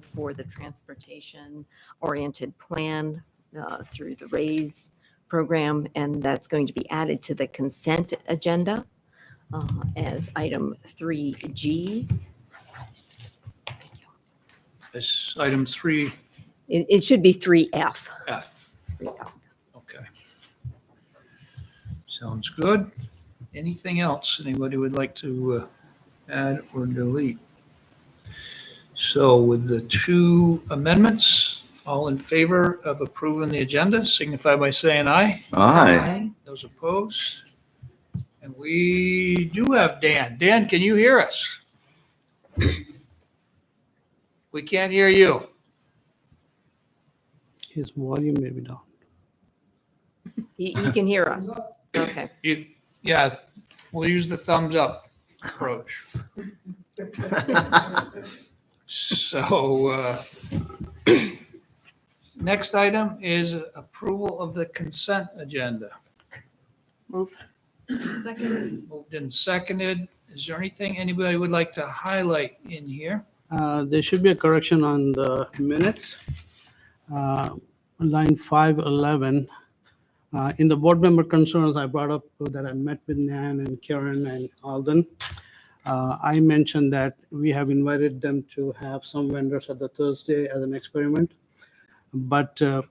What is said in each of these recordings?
for the transportation-oriented plan through the RAISE program, and that's going to be added to the consent agenda as item 3G. This item 3F. It should be 3F. 3F. Okay. Sounds good. Anything else anybody would like to add or delete? So with the two amendments, all in favor of approving the agenda, signify by saying aye. Aye. Those opposed? And we do have Dan. Dan, can you hear us? We can't hear you. His volume may be down. He can hear us. Okay. Yeah, we'll use the thumbs up approach. So, next item is approval of the consent agenda. Move. Second. Moved and seconded. Is there anything anybody would like to highlight in here? There should be a correction on the minutes. Line 511. In the board member concerns, I brought up that I met with Nan and Karen and Alden. I mentioned that we have invited them to have some vendors at the Thursday as an experiment, but the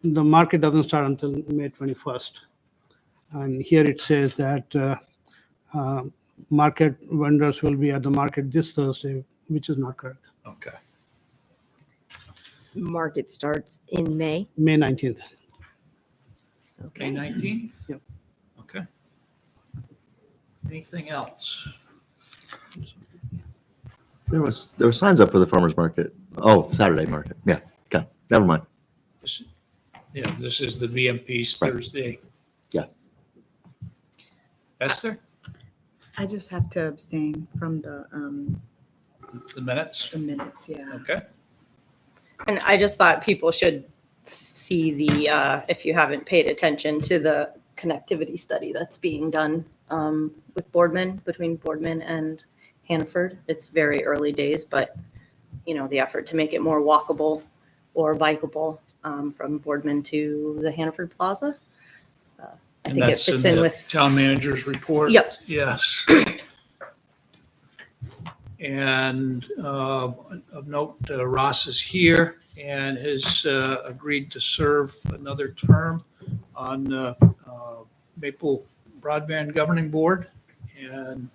market doesn't start until May 21st. And here it says that market vendors will be at the market this Thursday, which is not correct. Okay. Market starts in May. May 19th. May Okay. 19th? Yep. Okay. Anything else? There were signs up for the farmer's market. Oh, Saturday market. Yeah, okay. Never mind. Yeah, this is the BMP's Right. Thursday. Yeah. Esther, I just have to abstain from the minutes? the minutes, yeah. Okay. And I just thought people should see the, if you haven't paid attention to the connectivity study that's being done with Boardman, between Boardman and Hannaford. It's very early days, but, you know, the effort to make it more walkable or bikeable from Boardman to the Hannaford Plaza. I think it fits in the with, town manager's report. Yep. Yes. And of note, Ross is here and has agreed to serve another term on Maple Broadband Governing Board, and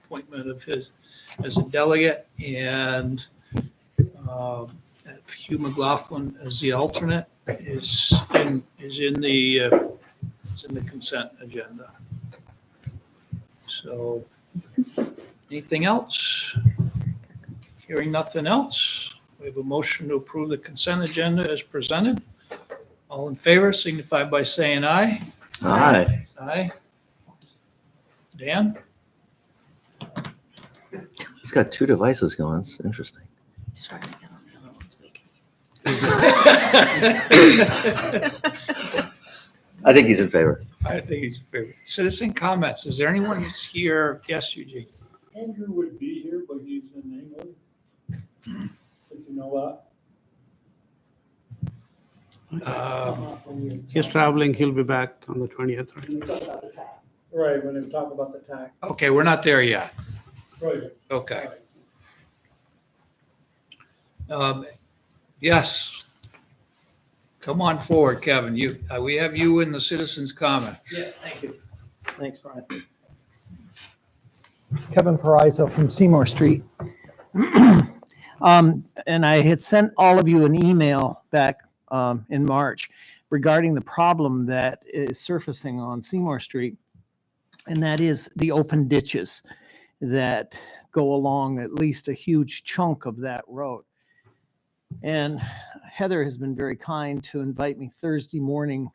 appointment of his as a delegate, and Hugh McLaughlin as the alternate is in the consent agenda. So anything else? Hearing nothing else, we have a motion to approve the consent agenda as presented. All in favor signify by saying aye. Aye. Aye. Dan? He's got two devices going. It's interesting. Just trying to get on the other ones we can- I think he's in favor. I think he's favorite. Citizen comments. Is there anyone who's here? Yes, Eugene. Andrew would be here, but he's in England. Did you know He's traveling. He'll be back on the 20th. Right? that? Right, when they talk about the tax. Okay, we're not there yet. Right. Okay. Yes. Come on forward, Kevin. We have you in the citizens' comments. Yes, thank you. Thanks, Brian. Kevin Parizo from Seymour Street. And I had sent all of you an email back in March regarding the problem that is surfacing on Seymour Street, and that is the open ditches that go along at least a huge chunk of that road. And Heather has been very kind to invite me Thursday morning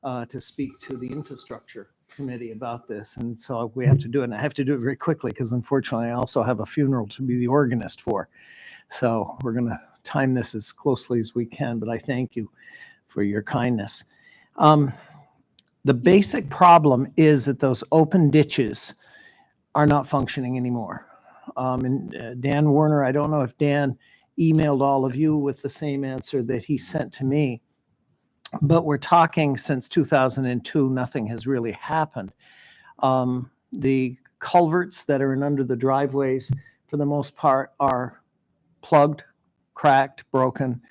to speak to the infrastructure committee about this. And so we have to do it. And I have to do it very quickly because unfortunately I also have a funeral to be the organist for. So we're going to time this as closely as we can, but I thank you for your kindness. The basic problem is that those open ditches are not functioning anymore. And Dan Werner, I don't know if Dan emailed all of you with the same answer that he sent to me. But we're talking since 2002, nothing has really happened. The culverts that are in under the driveways, for the most part, are plugged, cracked, broken.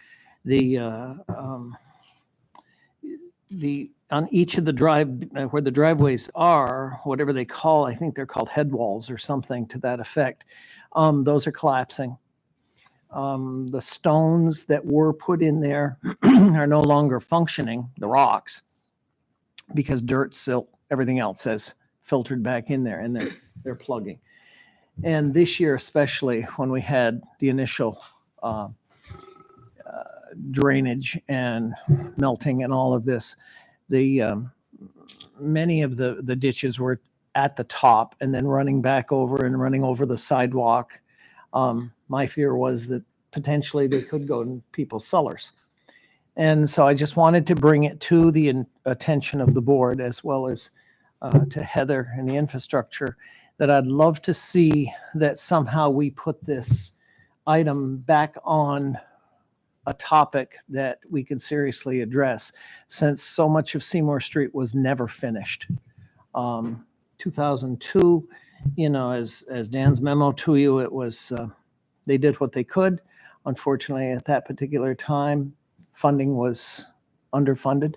On each of the where the driveways are, whatever they call, I think they're called head walls or something to that effect. Those are collapsing. The stones that were put in there are no longer functioning, the rocks, because dirt, silt, everything else has filtered back in there, and they're plugging. And this year, especially when we had the initial drainage and melting and all of this, many of the ditches were at the top and then running back over and running over the sidewalk. My fear was that potentially they could go in people's cellars. And so I just wanted to bring it to the attention of the board, as well as to Heather and the infrastructure, that I'd love to see that somehow we put this item back on a topic that we can seriously address, since so much of Seymour Street was never finished. 2002, as Dan's memo to you, it was, they did what they could. Unfortunately, at that particular time, funding was underfunded.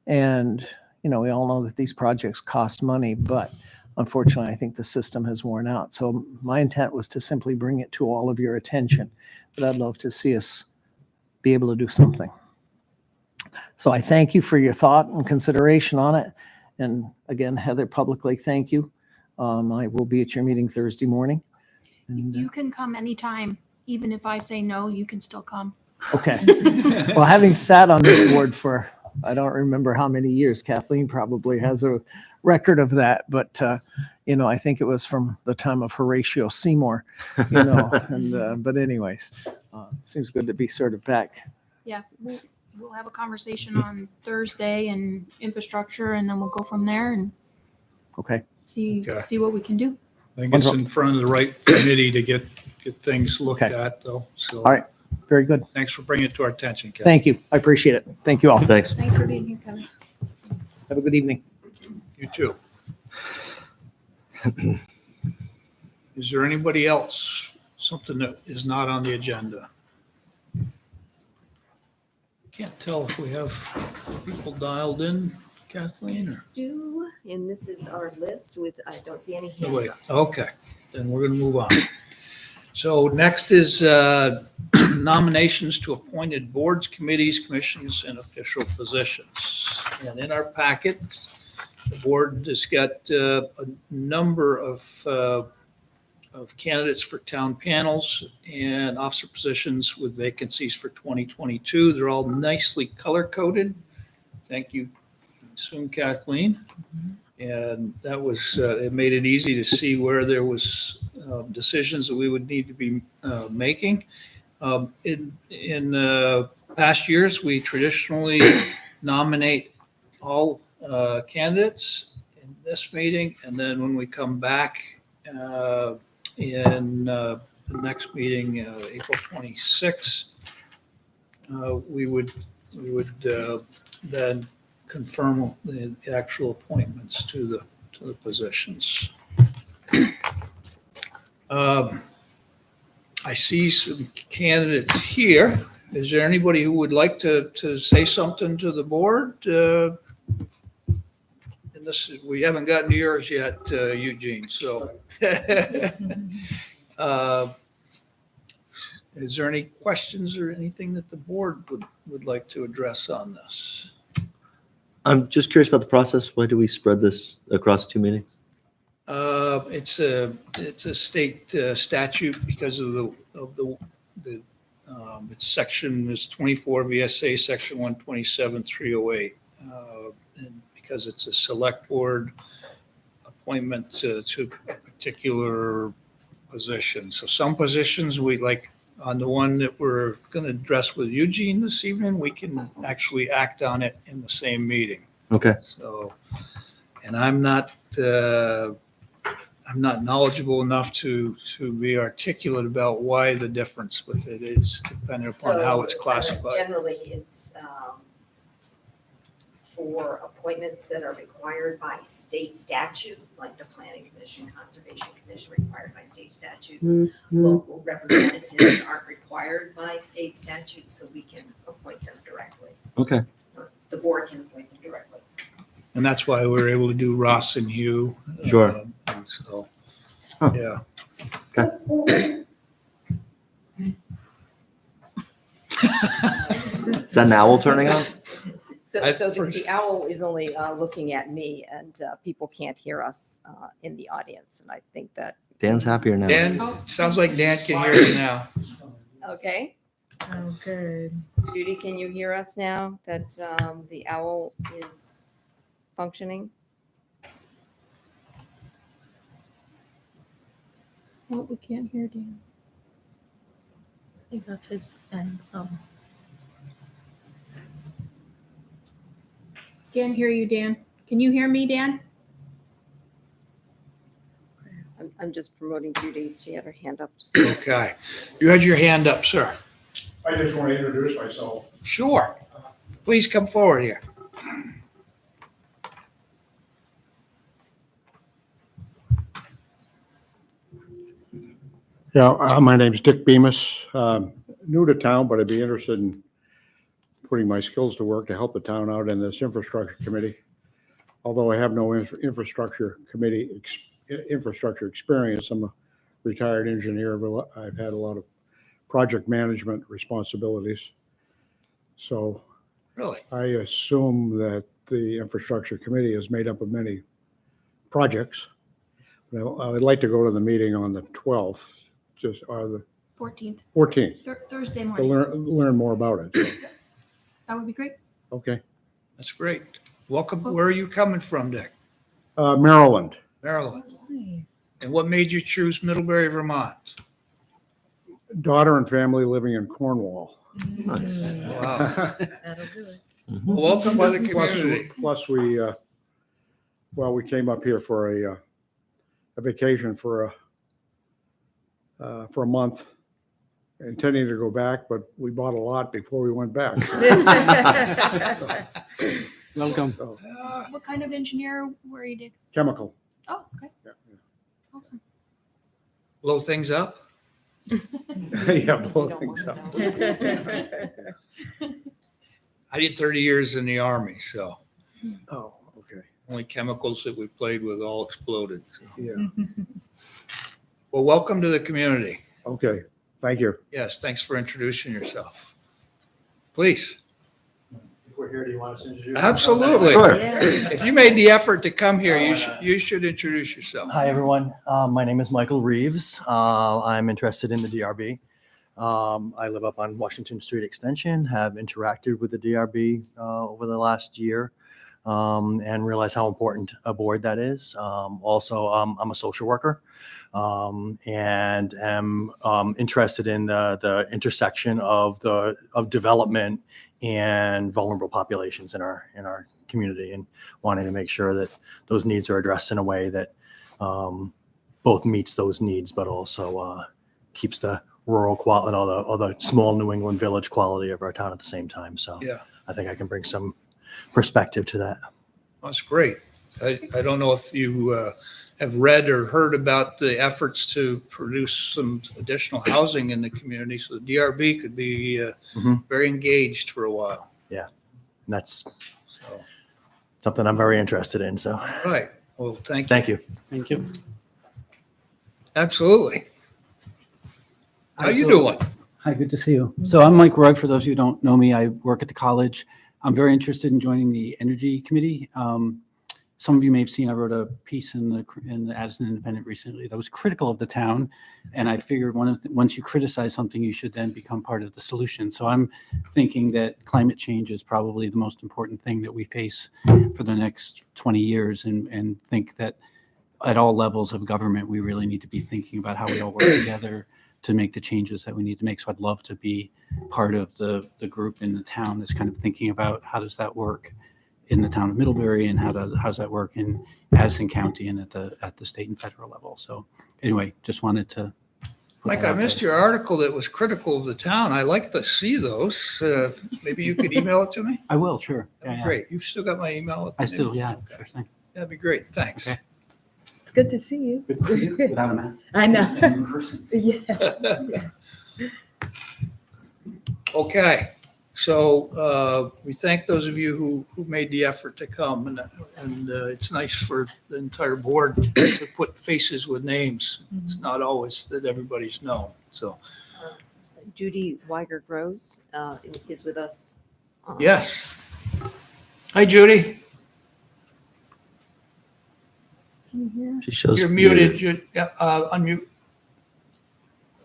And, we all know that these projects cost money, but unfortunately, I think the system has worn out. So my intent was to simply bring it to all of your attention, but I'd love to see us be able to do something. So I thank you for your thought and consideration on it. And again, Heather, publicly, thank you. I will be at your meeting Thursday morning. And, You can come anytime. Even if I say no, you can still come. okay. Well, having sat on this board for, I don't remember how many years, Kathleen probably has a record of that, but I think it was from the time of Horatio Seymour, but anyways, seems good to be sort of back. Yeah, we'll have a conversation on Thursday and infrastructure, and then we'll go from there and Okay. see Okay. what we can do. I think it's in front of the right committee to get things looked Okay. at, though. So All right. Very good. thanks for bringing it to our attention, Ken. Thank you. I appreciate it. Thank you all. Thanks. Thanks for being here, Kevin. Have a good evening. You too. Is there anybody else, something that is not on the agenda? Can't tell if we have people dialed in, Kathleen, or? And this is our list with, I don't see any No, hands wait. up. Okay, then we're going to move on. So next is nominations to appointed boards, committees, commissions, and official positions. And in our packet, the board has got a number of candidates for town panels and officer positions with vacancies for 2022. They're all nicely color-coded. Thank you, I assume, Kathleen. And that was, it made it easy to see where there was decisions that we would need to be making. In past years, we traditionally nominate all candidates in this meeting, and then when we come back in the next meeting, April 26th, we would then confirm the actual appointments to the positions. I see some candidates here. Is there anybody who would like to say something to the board? And this, we haven't gotten to yours yet, Eugene, so. Is there any questions or anything that the board would like to address on this? I'm just curious about the process. Why do we spread this across 2 meetings? It's a state statute because of its section is 24 VSA section 127-308. And because it's a select board appointment to a particular position. So some positions we like, on the one that we're going to address with Eugene this evening, we can actually act on it in the same meeting. Okay. So, and I'm not, I I'm not knowledgeable enough to be articulate about why the difference with it is, depending upon how it's classified. Generally, it's for appointments that are required by state statute, like the Planning Commission, Conservation Commission required by state statutes. Local representatives aren't required by state statutes, so we can appoint them directly. Okay. Or the board can appoint them directly. And that's why we were able to do Ross and Hugh. Sure. And so, Huh. yeah. Is that an owl turning on? So, I- so the first- the owl is only looking at me, and people can't hear us in the audience, and I think that, Dan's happier now. Dan, sounds like Dan can hear you now. okay. Oh, good. Judy, can you hear us now that the owl is functioning? Well, we can't hear Dan. I think that's his end. Can't hear you, Dan. Can you hear me, Dan? I'm just promoting Judy. She had her hand up. Okay. You had your hand up, sir. I just want to introduce myself. Sure. Please come forward here. Yeah, my name's Dick Bemis. New to town, but I'd be interested in putting my skills to work to help the town out in this infrastructure committee. Although I have no infrastructure experience, I'm a retired engineer, but I've had a lot of project management responsibilities. So Really? I assume that the infrastructure committee is made up of many projects. Now, I would like to go to the meeting on the 12th, or the 14th, 14th, Thursday to morning. learn more about it. That would be great. Okay. That's great. Welcome. Where are you coming from, Dick? Maryland. Maryland. Nice. And what made you choose Middlebury, Vermont? Daughter and family living in Cornwall. Nice. Wow. That'll do it. Welcome by the Plus, community. plus we came up here for a vacation for a month, intending to go back, but we bought a lot before we went back. Welcome. So, What kind of engineer were you, Dick? chemical. Oh, okay. Yeah, Awesome. Blow things up? yeah, blow things up. I did 30 years in the Army, so Oh, okay. only chemicals that we played with all exploded. So. Yeah. Well, welcome to the community. Okay. Thank you. Yes, thanks for introducing yourself. Please. If we're here, do you want us to introduce? Absolutely. Sure. If you made the effort to come here, you should introduce yourself. Hi, everyone. My name is Michael Reeves. I'm interested in the DRB. I live up on Washington Street Extension, have interacted with the DRB over the last year, and realize how important a board that is. Also, I'm a social worker, and am interested in the intersection of development and vulnerable populations in our community, and wanting to make sure that those needs are addressed in a way that both meets those needs, but also keeps the rural quality or the small New England village quality of our town at the same time. So Yeah. I think I can bring some perspective to that. That's great. I don't know if you have read or heard about the efforts to produce some additional housing in the community, so the DRB could be Mhm. very engaged for a while. And that's So, something I'm very interested in. So all right. Well, thank you. thank you. Thank you. Absolutely. How you So- doing? Hi, good to see you. So I'm Mike Rugg. For those of you who don't know me, I work at the college. I'm very interested in joining the Energy Committee. Some of you may have seen, I wrote a piece in the Addison Independent recently that was critical of the town. And I figured once you criticize something, you should then become part of the solution. So I'm thinking that climate change is probably the most important thing that we face for the next 20 years, and think that at all levels of government, we really need to be thinking about how we all work together to make the changes that we need to make. So I'd love to be part of the group in the town that's kind of thinking about how does that work in the town of Middlebury and how's that work in Addison County and at the state and federal level. So anyway, just wanted to. put Mike, that I out missed there. your article that was critical of the town. I like to see those. Maybe you could email it to me? I will, sure. That'd be Yeah. great. You've still got my email? I still, yeah, Okay. sure thing. That'd be great. Thanks. Okay. It's good to see you. Good to see you without a mask. I know. And in person. Yes, yes. Okay, so we thank those of you who made the effort to come, and it's nice for the entire board to put faces with names. It's not always that everybody's known, so, Judy Weiger-Gross is with us. yes. Hi, Judy. She shows. You're muted. Unmute.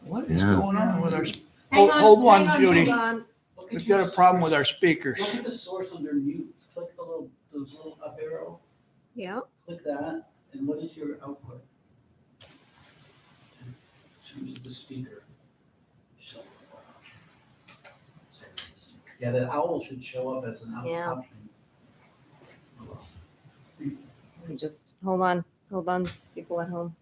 What is Yeah. going on with our, Hang on, hold hang on, on, Judy. hold on. We've got a problem with our speakers. Look at the source under mute. Click those little up arrow. Yeah. Click that. And what is your output? Choose the speaker. Yeah, the owl should show up as an Yeah. option. Let me just, hold on, people at home.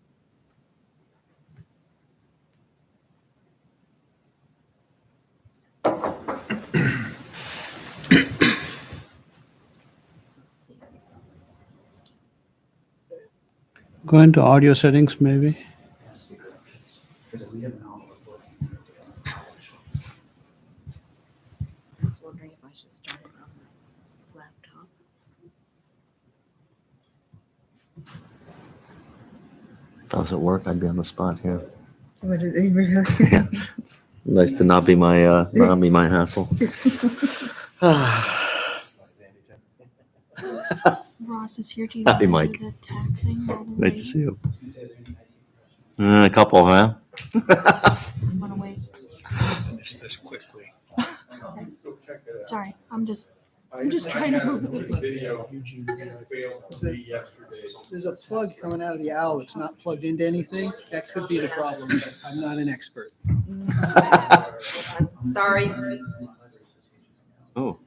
Go into audio settings, maybe. Because we have an owl working. I was wondering if I should start it on my laptop. If I was at work, I'd be on the spot here. What is it really? Yeah. It's nice to not be my hassle. Ross is here. Do you Happy want Mike. to do the tag thing? while we're Nice to see you. waiting? A couple, huh? I'm gonna wait. Finish this quickly. Sorry, I'm just trying to move it. There's a plug coming out of the owl that's not plugged into anything. That could be the problem, but I'm not an expert. Sorry. Oh.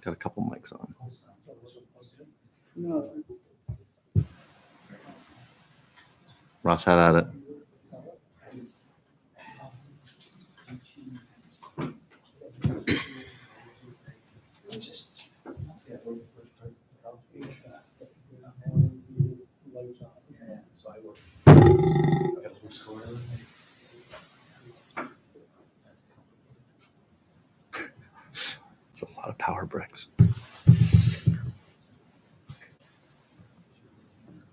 Got a couple mics on. No, Ross, have at it. It's a lot of power bricks.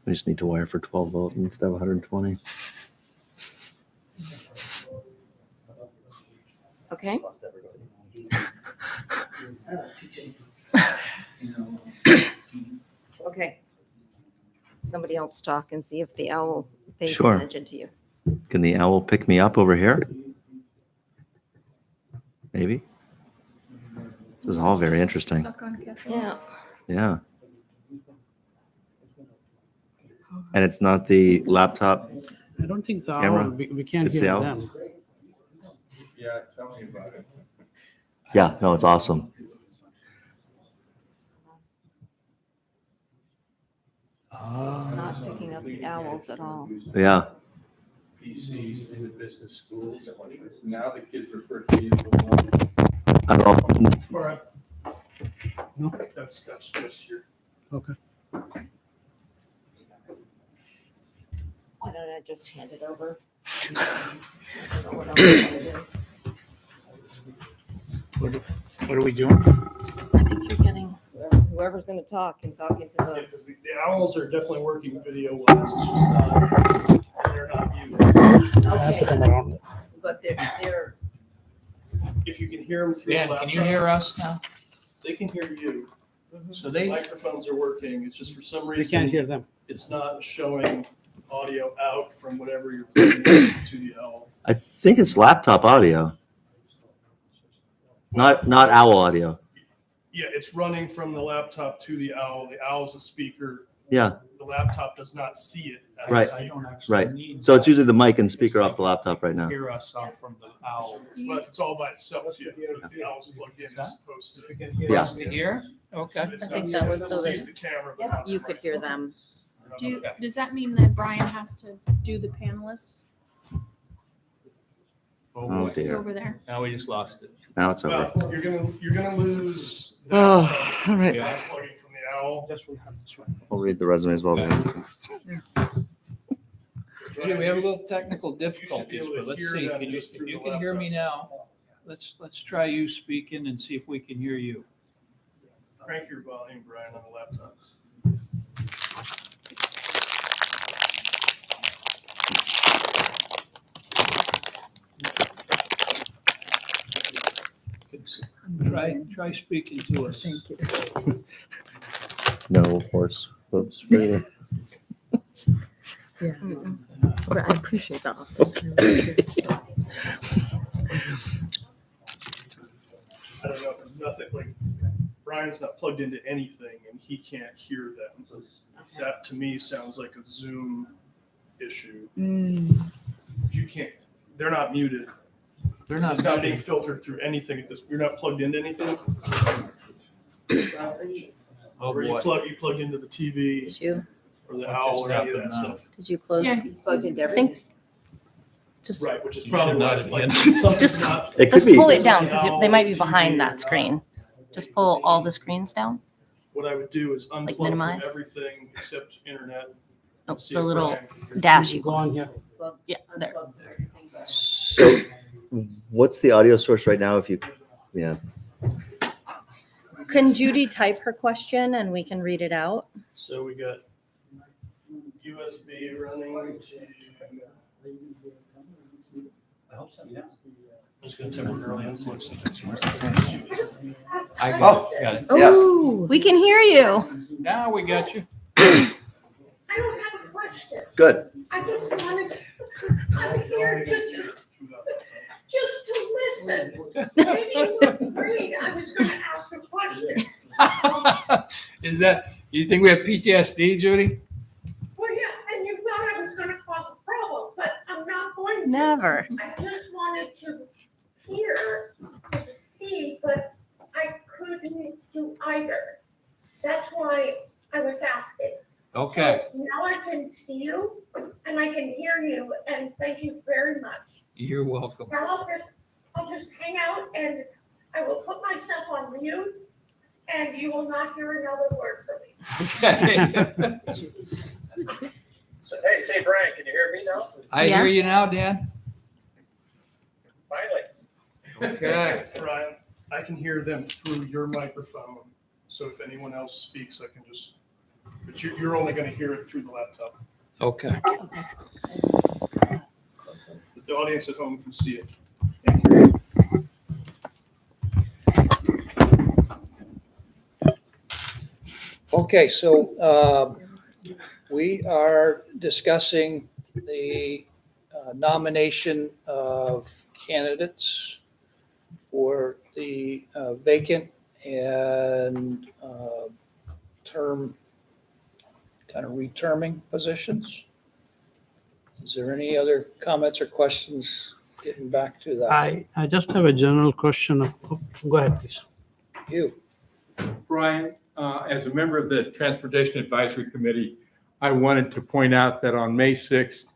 We just need to wire for 12 volt instead of 120. Okay. Okay. Somebody else talk and see if the owl pays Sure. attention to you. Can the owl pick me up over here? Maybe. This is all very interesting. Stuck on Cafe. Yeah. Yeah. And it's not the laptop. I don't think the Camera? owl, we can't It's the hear owl? them. Yeah, no, it's awesome. It's not picking up the owls at all. Yeah. PCs in the business schools. Now the kids refer to me as the one. I don't know. All right. No? That's just your. Okay. Why don't I just hand it over? I don't know what else I'm gonna do. What are we doing? I think you're getting, whoever's gonna talk and talk into the, The owls are definitely working video wise. It's just not, they're not you. okay. But they're, If you can hear them through the Dan, laptop. can you hear us now? They can hear you. So The they, microphones are working. It's just for some We reason. can't hear them. It's not showing audio out from whatever you're putting to the owl. I think it's laptop audio, not owl audio. Yeah, it's running from the laptop to the owl. The owl's a speaker. Yeah. The the laptop does not see it. as a Right. speaker. I don't actually Right. need So it's that. usually the mic and speaker off the laptop right now. Hear us out from the owl. But if it's all by itself, yeah, if the owl's plugged in, Is that- it's supposed to. For Yeah. us to hear? Okay. It's I think not- that was it so that sees the camera, but not the You could hear microphone. them. Does that mean that Brian has to do the panelists? Oh, Oh boy. It's dear. over there. Now we just lost it. Now it's over. Well, you're gonna lose. that Oh, from all right. not plugging from the owl. Just will have this one. I'll read the resume as well then. Judy, we have a little technical You should be difficulties, able to but let's hear see. them Can you, just if through you the can hear me laptop. now, let's try you speaking and see if we can hear you. Crank your volume, Brian, on the laptop. Try speaking to us. Thank you. No horse hooves for you. Yeah. But I appreciate that. I don't know, there's nothing, like, Brian's not plugged into anything and he can't hear them. That to me sounds like a Zoom issue. You can't, they're not muted. They're not. It's not being filtered through anything at this, you're not plugged into anything. Oh, Or boy. you plug into the TV Did you, or the What owl just or any of that happened now? stuff. did you close? Yeah. He's plugged into I everything. think, just, Right, which is You probably should why not it's have like, been. something's Just- not. It could just be. pull it down because they might be TV behind or that not. screen. Just pull all the screens down. What I would do is unplug from minimize? everything except internet. Oh, and see the if little Brian can hear. dash you Go on here. Yeah, there. So what's the audio source right now if you, yeah. Can Judy type her question and we can read it out? So we got USB running to. I'm just gonna temporarily unplug something. I got it. Oh, we can hear you. Now we got you. I don't have a question. Good. I just wanted, I'm here just to listen. Maybe you were afraid I was going to ask a question. Is that, you think we have PTSD, Judy? Well, yeah, and you thought I was going to cause a problem, but I'm not going to. Never. I just wanted to hear, to see, but I couldn't do either. That's why I was asking. Okay, So now I can see you and I can hear you, and thank you very much. you're welcome. Now I'll just hang out and I will put myself on mute and you will not hear another word from me. Okay. So, hey, Brian, can you hear me now? I Yeah. hear you now, Dan. Finally. Okay. Brian, I can hear them through your microphone. So if anyone else speaks, I can just, but you're only gonna hear it through the laptop. Okay. The audience at home can see it. Okay, so we are discussing the nomination of candidates for the vacant and term, kind of reterming positions. Is there any other comments or questions getting back to that? I just have a general question. Go ahead, please. You. Brian, as a member of the Transportation Advisory Committee, I wanted to point out that on May 6th,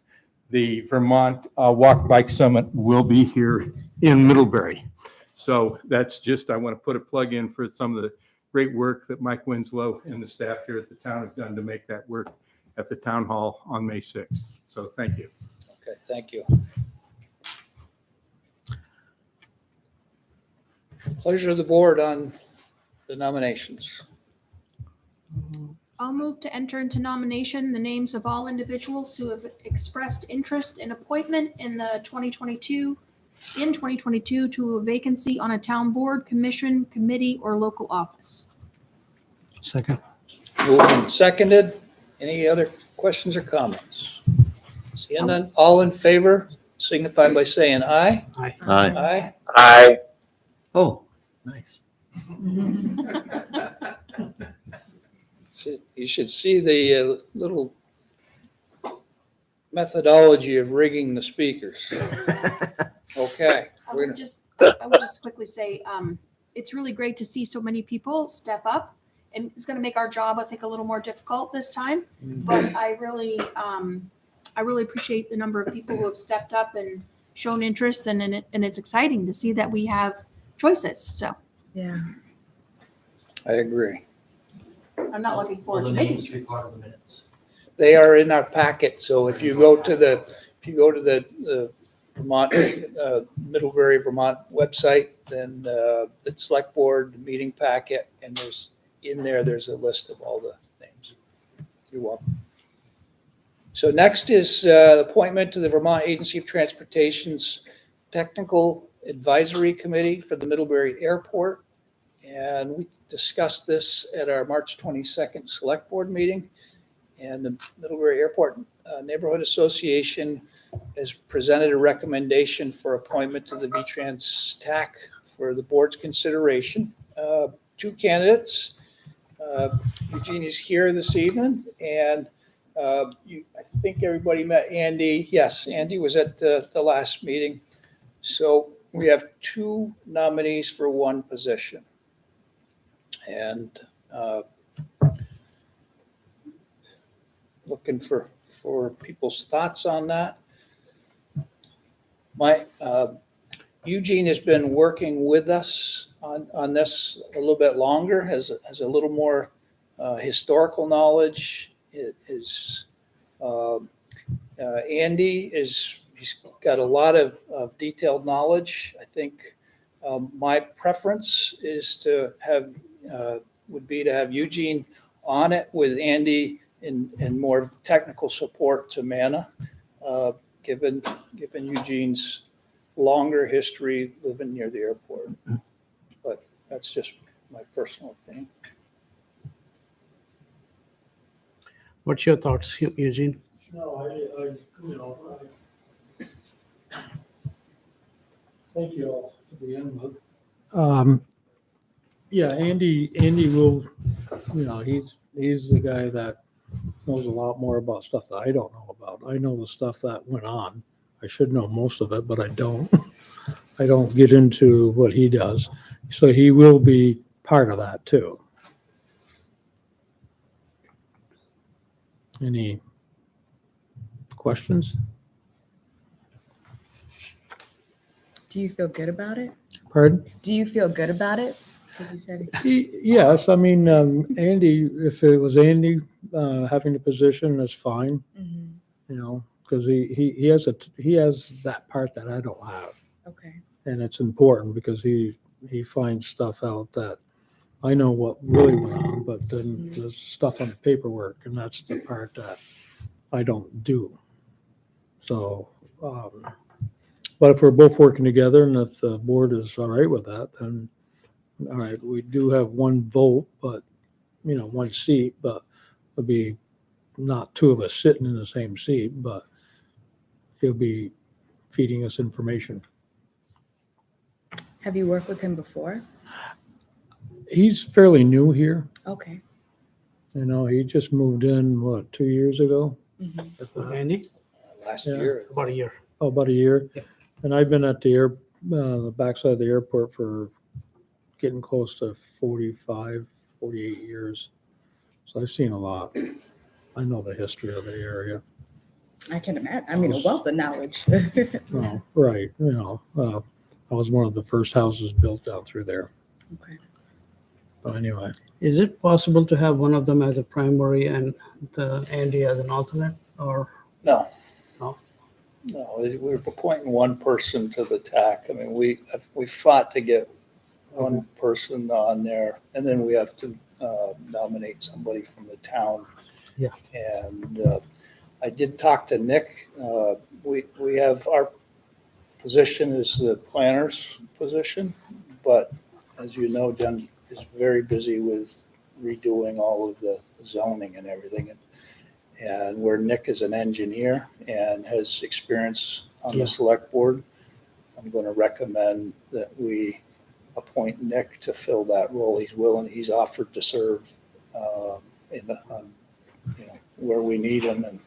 the Vermont Walk Bike Summit will be here in Middlebury. So that's just, I want to put a plug in for some of the great work that Mike Winslow and the staff here at the town have done to make that work at the town hall on May 6th. So thank you. Okay, thank you. Pleasure of the board on the nominations. I'll move to enter into nomination the names of all individuals who have expressed interest in appointment in 2022 to a vacancy on a town board, commission, committee, or local office. Second. Moved and seconded. Any other questions or comments? Seeing none, all in favor signify by saying aye. Aye. Aye. Aye. Aye. Oh, nice. You should see the little methodology of rigging the speakers. Okay. I we're would gonna- just quickly say, it's really great to see so many people step up, and it's gonna make our job, I think, a little more difficult this time. But I really appreciate the number of people who have stepped up and shown interest, and it's exciting to see that we have choices. So Yeah. I agree. I'm not looking forward to making choices. They are in our packet, so if you go to the Vermont, Middlebury, Vermont website, then the select board meeting packet, and there's a list of all the names. You're welcome. So next is appointment to the Vermont Agency of Transportation's Technical Advisory Committee for the Middlebury Airport. And we discussed this at our March 22nd Select Board meeting. And the Middlebury Airport Neighborhood Association has presented a recommendation for appointment to the V-Trans TAC for the board's consideration. Two candidates. Eugene is here this evening, and I think everybody met Andy. Yes, Andy was at the last meeting. So we have two nominees for one position. And looking for people's thoughts on that. Eugene has been working with us on this a little bit longer, has a little more historical knowledge. Andy he's got a lot of detailed knowledge. I think my preference is would be to have Eugene on it with Andy and more technical support to Manna, given Eugene's longer history living near the airport. But that's just my personal opinion. What's your thoughts, Eugene? No, thank you all to begin with. Yeah, Andy will, he's the guy that knows a lot more about stuff that I don't know about. I know the stuff that went on. I should know most of it, but I don't. I don't get into what he does. So he will be part of that too. Any questions? Do you feel good about it? Pardon? Do you feel good about it? Because you said Yes, I mean, Andy, if it was Andy having the position, that's fine. Because he has that part that I don't have. Okay. And it's important because he finds stuff out that I know what really went on, but then there's stuff on the paperwork, and that's the part that I don't do. So, but if we're both working together and if the board is all right with that, then all right, we do have one vote, but, one seat, but it'll be not two of us sitting in the same seat, but he'll be feeding us information. Have you worked with him before? He's fairly new here. Okay. He just moved in, 2 years ago? Andy? Last year. About a year. Oh, about a year? Yeah. And I've been at the backside of the airport for getting close to 45, 48 years. So I've seen a lot. I know the history of the area. I can imagine. I mean, a wealth of knowledge. Oh, right. I was one of the first houses built out through there. Okay. But anyway. Is it possible to have one of them as a primary and the Andy as an alternate, or? No. No? No, we're appointing one person to the TAC. I mean, we fought to get one person on there, and then we have to nominate somebody from the town. Yeah. And I did talk to Nick. We have our position is the planner's position, but as you know, Jen is very busy with redoing all of the zoning and everything. And where Nick is an engineer and has experience on the select board, I'm going to recommend that we appoint Nick to fill that role. He's willing, he's offered to serve where we need him, and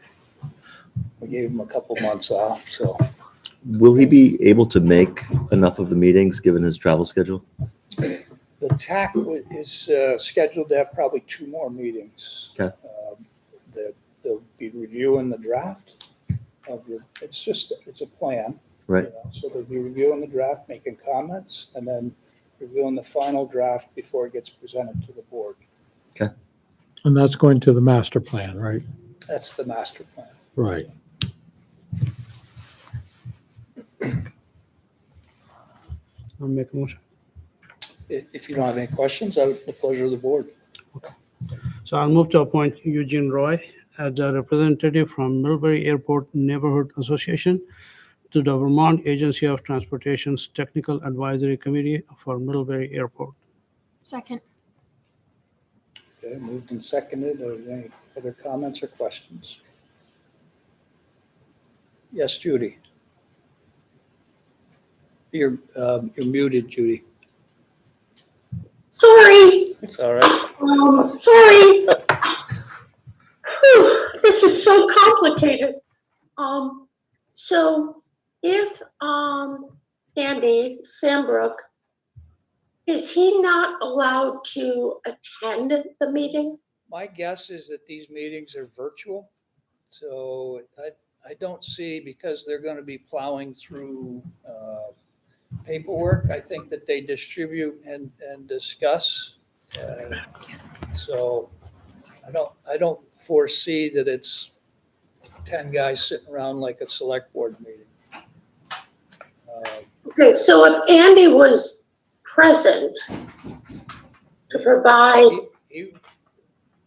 we gave him a couple months off, so. Will he be able to make enough of the meetings given his travel schedule? The TAC is scheduled to have probably 2 more meetings. Okay. They'll be reviewing the draft of it's a plan. Right. So they'll be reviewing the draft, making comments, and then reviewing the final draft before it gets presented to the board. And that's going to the master plan, right? That's the master plan. Right. I'll make a motion. If you don't have any questions, the pleasure of the board. So I'll move to appoint Eugene Roy as the representative from Middlebury Airport Neighborhood Association to the Vermont Agency of Transportation's Technical Advisory Committee for Middlebury Airport. Second. Okay, moved and seconded. Are there any other comments or questions? Yes, Judy. You're muted, Judy. Sorry, It's all right. sorry. Whew, this is so complicated. So if, Andy Sambrook, is he not allowed to attend the meeting? My guess is that these meetings are virtual. So I don't see, because they're going to be plowing through paperwork, I think that they distribute and discuss. So I don't foresee that it's 10 guys sitting around like a select board meeting. Okay, so if Andy was present to provide,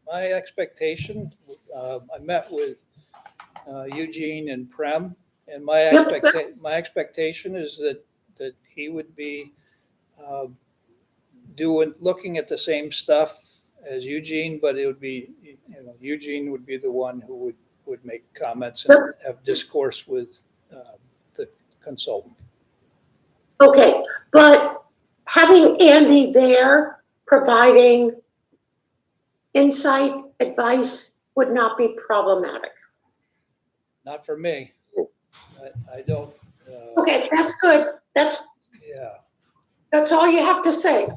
My expectation, I met with Eugene and Prem, and my expectation is that he would be looking at the same stuff as Eugene, but it would be, Eugene would be the one who would make comments and have discourse with the consultant. okay, but having Andy there providing insight, advice would not be problematic. Not for me. I don't. Okay, that's good. Yeah. That's all you have to say.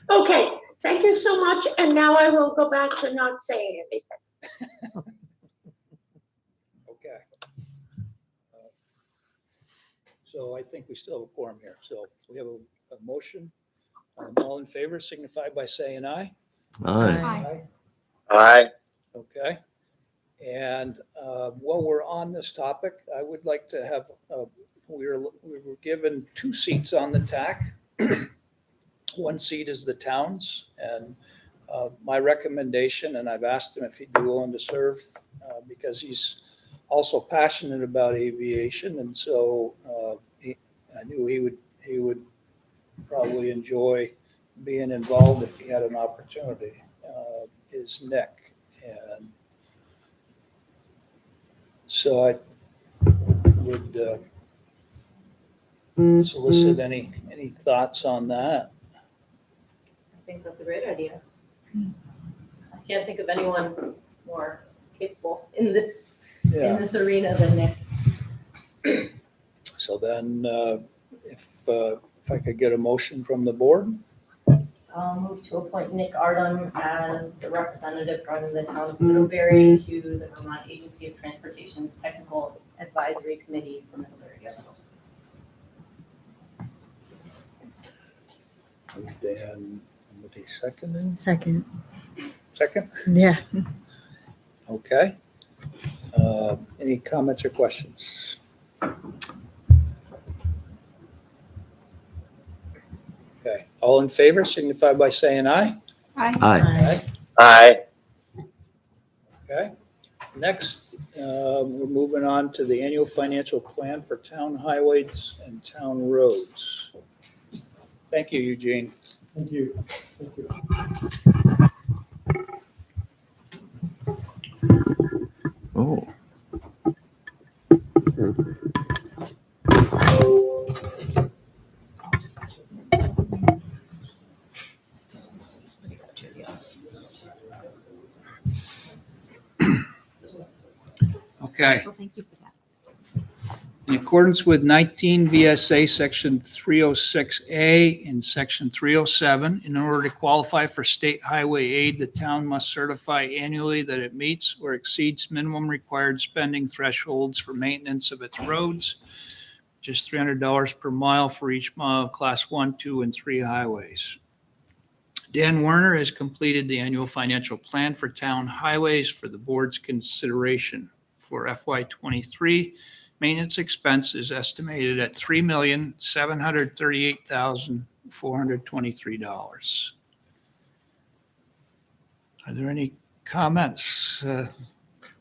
Okay, thank you so much. And now I will go back to not saying anything. Okay. So I think we still have a quorum here. So we have a motion. All in favor signify by saying aye. Aye. Aye. Okay. And while we're on this topic, I would like to have, we were given 2 seats on the TAC. 1 seat is the town's, and my recommendation, and I've asked him if he'd be willing to serve because he's also passionate about aviation, and so I knew he would probably enjoy being involved if he had an opportunity. Is Nick, and so I would solicit any thoughts on that. I think that's a great idea. I can't think of anyone more capable in this arena than Nick. So then, if I could get a motion from the board. I'll move to appoint Nick Ardum as the representative from the town of Middlebury to the Vermont Agency of Transportation's Technical Advisory Committee for Middlebury. Dan, somebody seconding? Second. Second? Yeah. Okay. Any comments or questions? Okay, all in favor signify by saying aye. Aye. Aye. Aye. Okay, next, we're moving on to the annual financial plan for town highways and town roads. Thank you, Eugene. Thank you. Thank you. Oh. Okay. So thank you for that. In accordance with 19 VSA Section 306A and Section 307, in order to qualify for state highway aid, the town must certify annually that it meets or exceeds minimum required spending thresholds for maintenance of its roads, just $300 per mile for each mile of Class 1, 2, and 3 highways. Dan Werner has completed the annual financial plan for town highways for the board's consideration. For FY23, maintenance expense is estimated at $3,738,423. Are there any comments?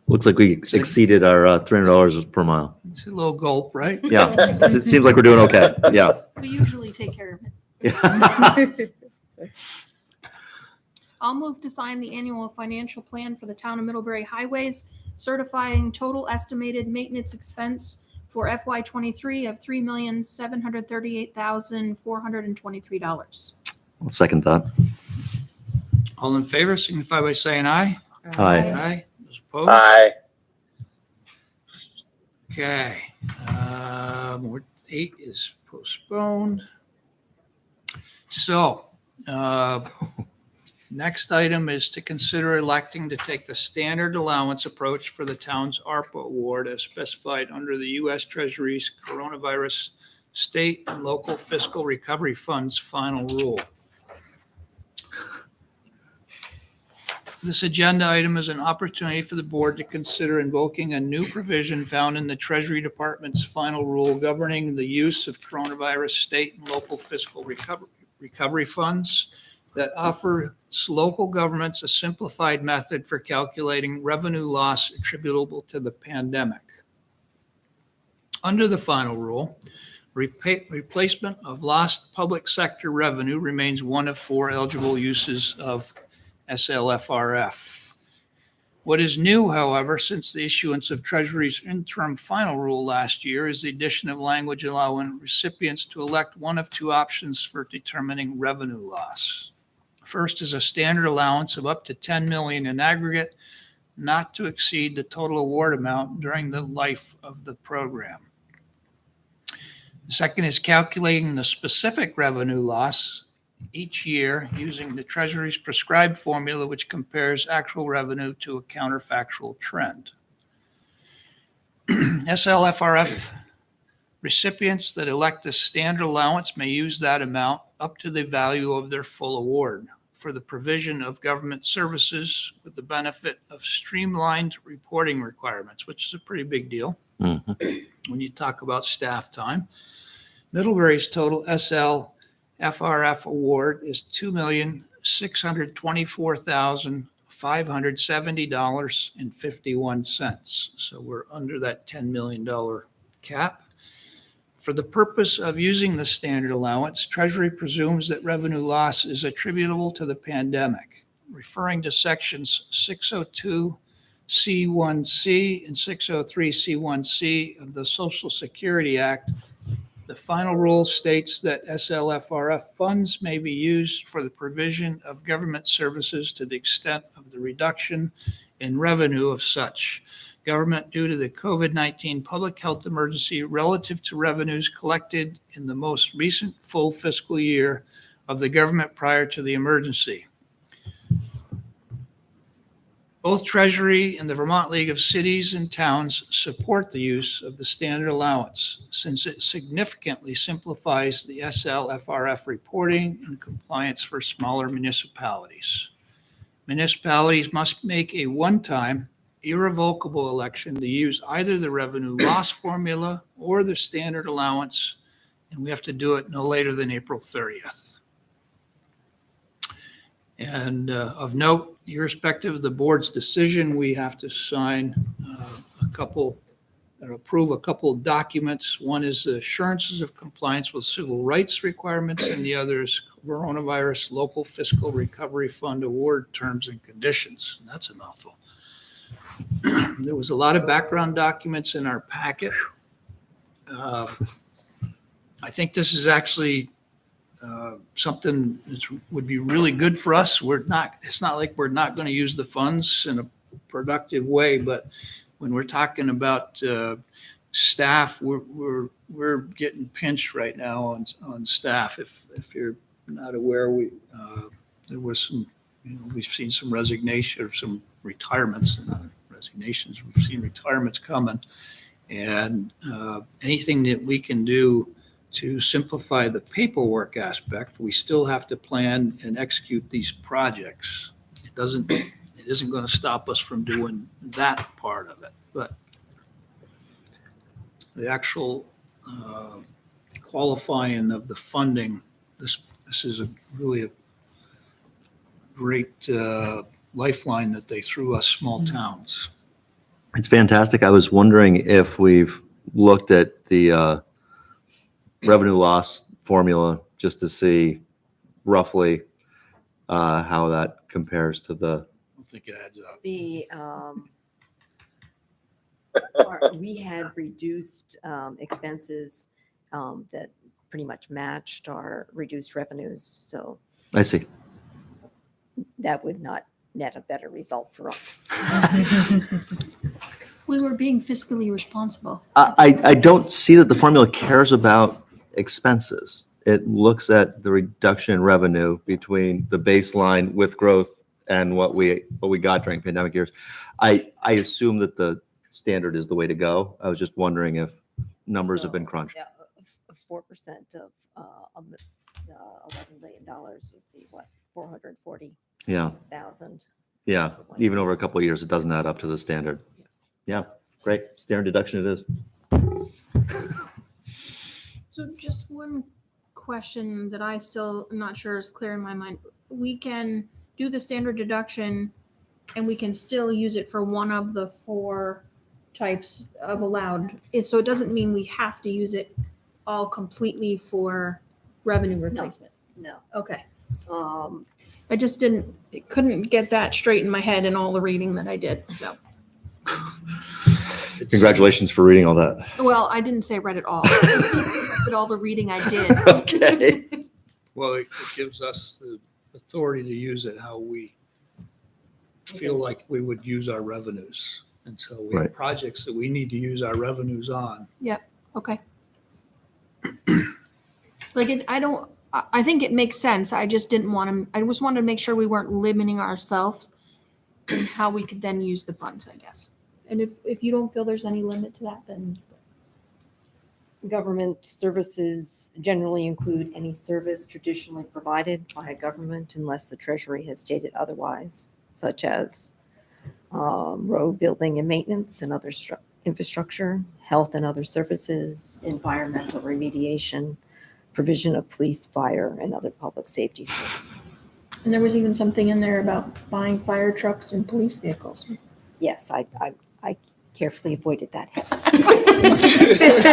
Looks like we exceeded our $300 per mile. It's a little gulp, right? Yeah, it seems like we're doing okay. Yeah. We usually take care of it. I'll move to sign the annual financial plan for the town of Middlebury Highways, certifying total estimated maintenance expense for FY23 of $3,738,423. I'll second that. All in favor, signify by saying aye. Aye. Aye. Those opposed? Aye. Okay. 8 is postponed. So, next item is to consider electing to take the standard allowance approach for the town's ARPA award as specified under the U.S. Treasury's Coronavirus State and Local Fiscal Recovery Fund's final rule. This agenda item is an opportunity for the board to consider invoking a new provision found in the Treasury Department's final rule governing the use of coronavirus state and local fiscal recovery funds that offers local governments a simplified method for calculating revenue loss attributable to the pandemic. Under the final rule, replacement of lost public sector revenue remains one of 4 eligible uses of SLFRF. What is new, however, since the issuance of Treasury's interim final rule last year is the addition of language allowing recipients to elect one of 2 options for determining revenue loss. First is a standard allowance of up to $10 million in aggregate, not to exceed the total award amount during the life of the program. The second is calculating the specific revenue loss each year using the Treasury's prescribed formula, which compares actual revenue to a counterfactual trend. SLFRF recipients that elect a standard allowance may use that amount up to the value of their full award for the provision of government services with the benefit of streamlined reporting requirements, which is a pretty big deal when you talk about staff time. Middlebury's total SLFRF award is $2,624,570.51. So we're under that $10 million cap. For the purpose of using the standard allowance, Treasury presumes that revenue loss is attributable to the pandemic, referring to sections 602C1C and 603C1C of the Social Security Act. The final rule states that SLFRF funds may be used for the provision of government services to the extent of the reduction in revenue of such government due to the COVID-19 public health emergency relative to revenues collected in the most recent full fiscal year of the government prior to the emergency. Both Treasury and the Vermont League of Cities and Towns support the use of the standard allowance since it significantly simplifies the SLFRF reporting and compliance for smaller municipalities. Municipalities must make a one-time irrevocable election to use either the revenue loss formula or the standard allowance, and we have to do it no later than April 30th. And of note, irrespective of the board's decision, we have to sign approve a couple of documents. One is the assurances of compliance with civil rights requirements, and the other is Coronavirus Local Fiscal Recovery Fund Award Terms and Conditions. And that's a mouthful. There was a lot of background documents in our packet. I think this is actually something that would be really good for us. It's not like we're not going to use the funds in a productive way, but when we're talking about staff, we're getting pinched right now on staff. If you're not aware, there was some, we've seen some resignation or some retirements, not resignations. We've seen retirements coming, and anything that we can do to simplify the paperwork aspect, we still have to plan and execute these projects. It isn't going to stop us from doing that part of it, but the actual qualifying of the funding, this is really a great lifeline that they threw us small towns. It's fantastic. I was wondering if we've looked at the revenue loss formula just to see roughly how that compares to the. I don't think it adds up. We had reduced expenses that pretty much matched our reduced revenues. So I see. that would not net a better result for us. We were being fiscally responsible. I don't see that the formula cares about expenses. It looks at the reduction in revenue between the baseline with growth and what we got during pandemic years. I assume that the standard is the way to go. I was just wondering if numbers have been crunched. 4% of $11 million would be what, 440,000. Yeah, even over a couple of years, it doesn't add up to the standard. Yeah, great. Standard deduction it is. So just one question that I still am not sure is clear in my mind. We can do the standard deduction and we can still use it for one of the 4 types of allowed. So it doesn't mean we have to use it all completely for revenue replacement. No. Okay. I just couldn't get that straight in my head in all the reading that I did. So, Congratulations for reading all that. well, I didn't say read it all. I said all the reading I did. Okay. Well, it gives us the authority to use it how we feel like we would use our revenues. And so we have projects that we need to use our revenues on. Yep. Okay. I think it makes sense. I just didn't want to, I just wanted to make sure we weren't limiting ourselves in how we could then use the funds, I guess. And if you don't feel there's any limit to that, then. Government services generally include any service traditionally provided by a government unless the Treasury has stated otherwise, such as road building and maintenance and other infrastructure, health and other services, environmental remediation, provision of police, fire, and other public safety services. And there was even something in there about buying fire trucks and police vehicles. Yes, I carefully avoided that.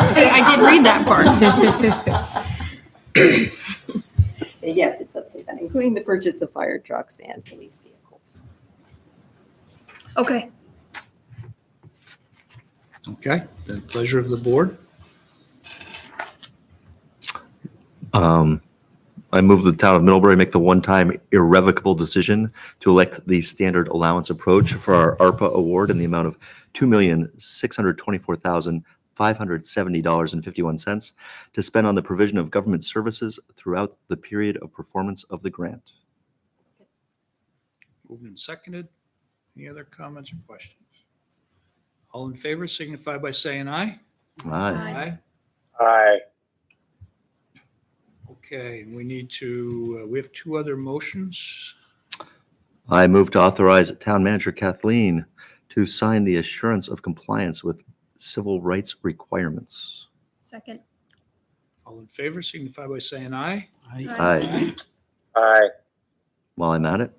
See, I did read that part. Yes, it does say that, including the purchase of fire trucks and police vehicles. Okay. Okay, then pleasure of the board. I move the town of Middlebury make the one-time irrevocable decision to elect the standard allowance approach for our ARPA award in the amount of $2,624,570.51 to spend on the provision of government services throughout the period of performance of the grant. Moved and seconded. Any other comments or questions? All in favor signify by saying aye. Aye. Aye. Okay, we need to, we have 2 other motions. I move to authorize Town Manager Kathleen to sign the assurance of compliance with civil rights requirements. Second. All in favor signify by saying aye. Aye. Aye. While I'm at it,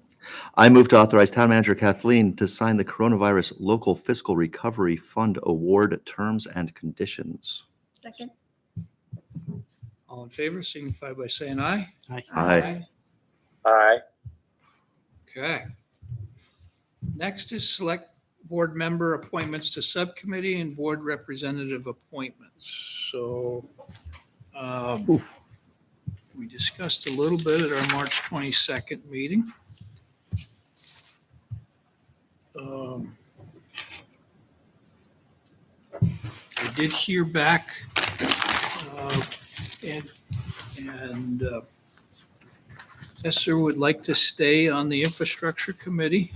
I move to authorize Town Manager Kathleen to sign the Coronavirus Local Fiscal Recovery Fund Award terms and conditions. Second. All in favor signify by saying aye. Aye. Aye. Okay. Next is select board member appointments to subcommittee and board representative appointments. So we discussed a little bit at our March 22nd meeting. did hear back, and Esther would like to stay on the infrastructure committee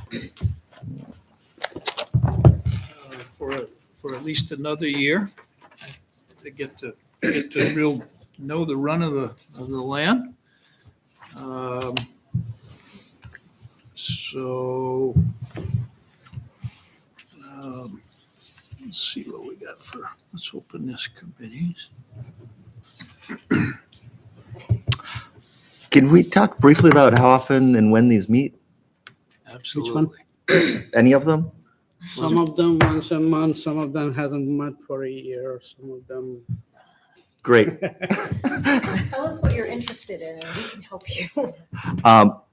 for at least another year to get to real know the run of the land. So let's see what we got for. Let's open this committee. Can we talk briefly about how often and when these meet? Absolutely. Any of them? Some of them once a month, some of them hasn't met for a year, some of them. Great. Tell us what you're interested in and we can help you.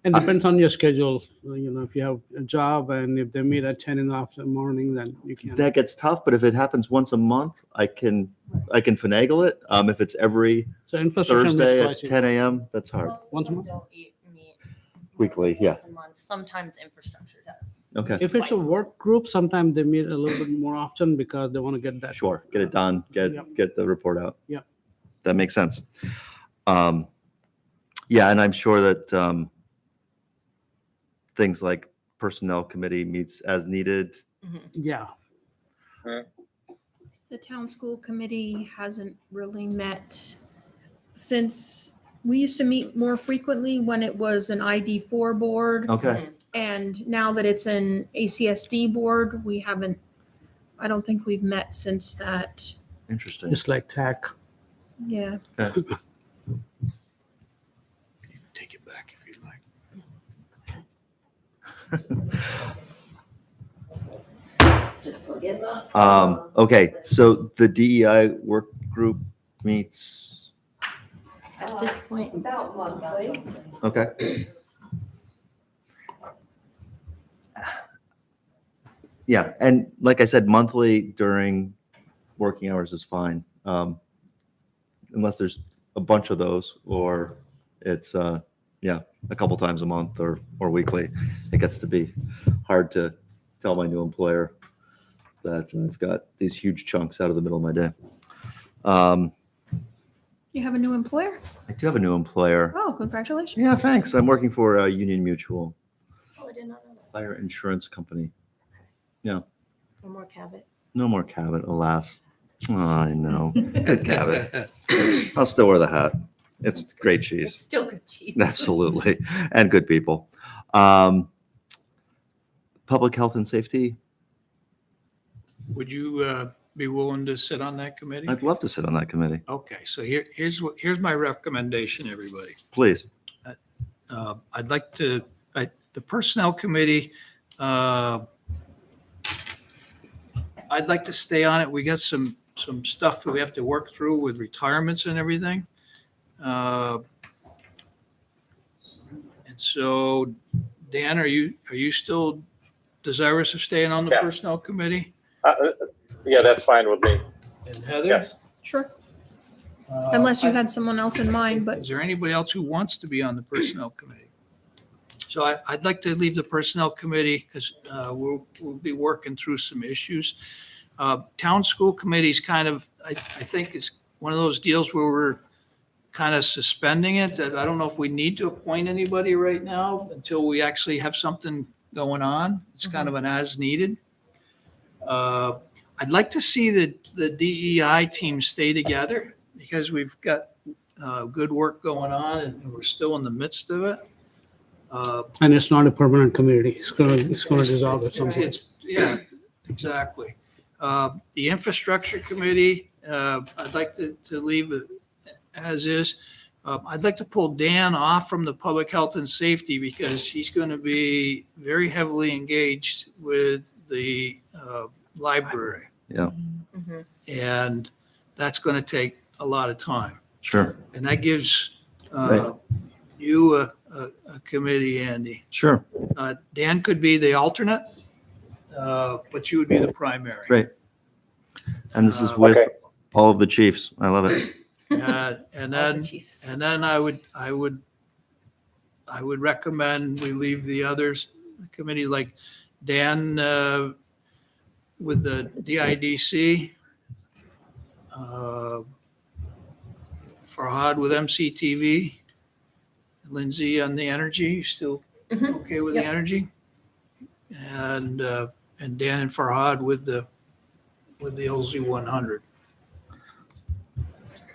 It depends on your schedule. If you have a job and if they meet at 10 in the morning, then you can. That gets tough, but if it happens once a month, I can finagle it. If it's every So infrastructure Thursday meets at twice a 10 a.m., that's hard. Once a month? Don't meet Weekly, yeah. once a month. Sometimes infrastructure does. Okay. If it's a work group, sometimes they meet a little bit more often because they want to get that. Sure. Get it done. Get the report out. Yeah. That makes sense. Yeah, and I'm sure that things like personnel committee meets as needed. Yeah. The town school committee hasn't really met since, we used to meet more frequently when it was an ID4 board. Okay. And now that it's an ACSD board, I don't think we've met since that. Interesting. Just like TAC. Yeah. Okay. Take it back if you'd like. Just plug in the. Okay, so the DEI work group meets, At this point, about monthly. okay. Yeah, and like I said, monthly during working hours is fine. Unless there's a bunch of those, or it's, a couple times a month or weekly. It gets to be hard to tell my new employer that I've got these huge chunks out of the middle of my day. You have a new employer? I do have a new employer. Oh, congratulations. Yeah, thanks. I'm working for Union Mutual, Oh, I did not know that. fire insurance company. Yeah, No more Cabot. no more Cabot, alas. Oh, I know. Good Cabot. I'll still wear the hat. It's great It's cheese. still good cheese. Absolutely. And good people. Public health and safety. Would you be willing to sit on that committee? I'd love to sit on that committee. Okay, so here's my recommendation, everybody. Please. I'd like to, the personnel committee, I'd like to stay on it. We got some stuff that we have to work through with retirements and everything. And so, Dan, are you still desirous of staying on the Yes. personnel committee? Yeah, that's fine with me. And Heather? Yes. Sure. Unless you had someone else in mind, but Is there anybody else who wants to be on the personnel committee? So I'd like to leave the personnel committee because we'll be working through some issues. Town school committee's kind of, I think is one of those deals where we're kind of suspending it. That I don't know if we need to appoint anybody right now until we actually have something going on. It's kind of an as needed. I'd like to see the DEI team stay together because we've got good work going on and we're still in the midst of it. And it's not a permanent committee. It's gonna dissolve at some point. Yeah, exactly. The infrastructure committee, I'd like to leave it as is. I'd like to pull Dan off from the public health and safety because he's going to be very heavily engaged with the library. Yeah, And that's going to take a lot of time. sure. And that gives Right. you a committee, Andy. Sure. Dan could be the alternate, but you would be the primary. Great. And this is with Okay. all of the chiefs. I love it. And All then, the chiefs. and then I would recommend we leave the others, committees like Dan with the DIDC, Farhad with MCTV, Lindsay on the energy, still okay with the Yep. energy? And Dan and Farhad with the LZ 100.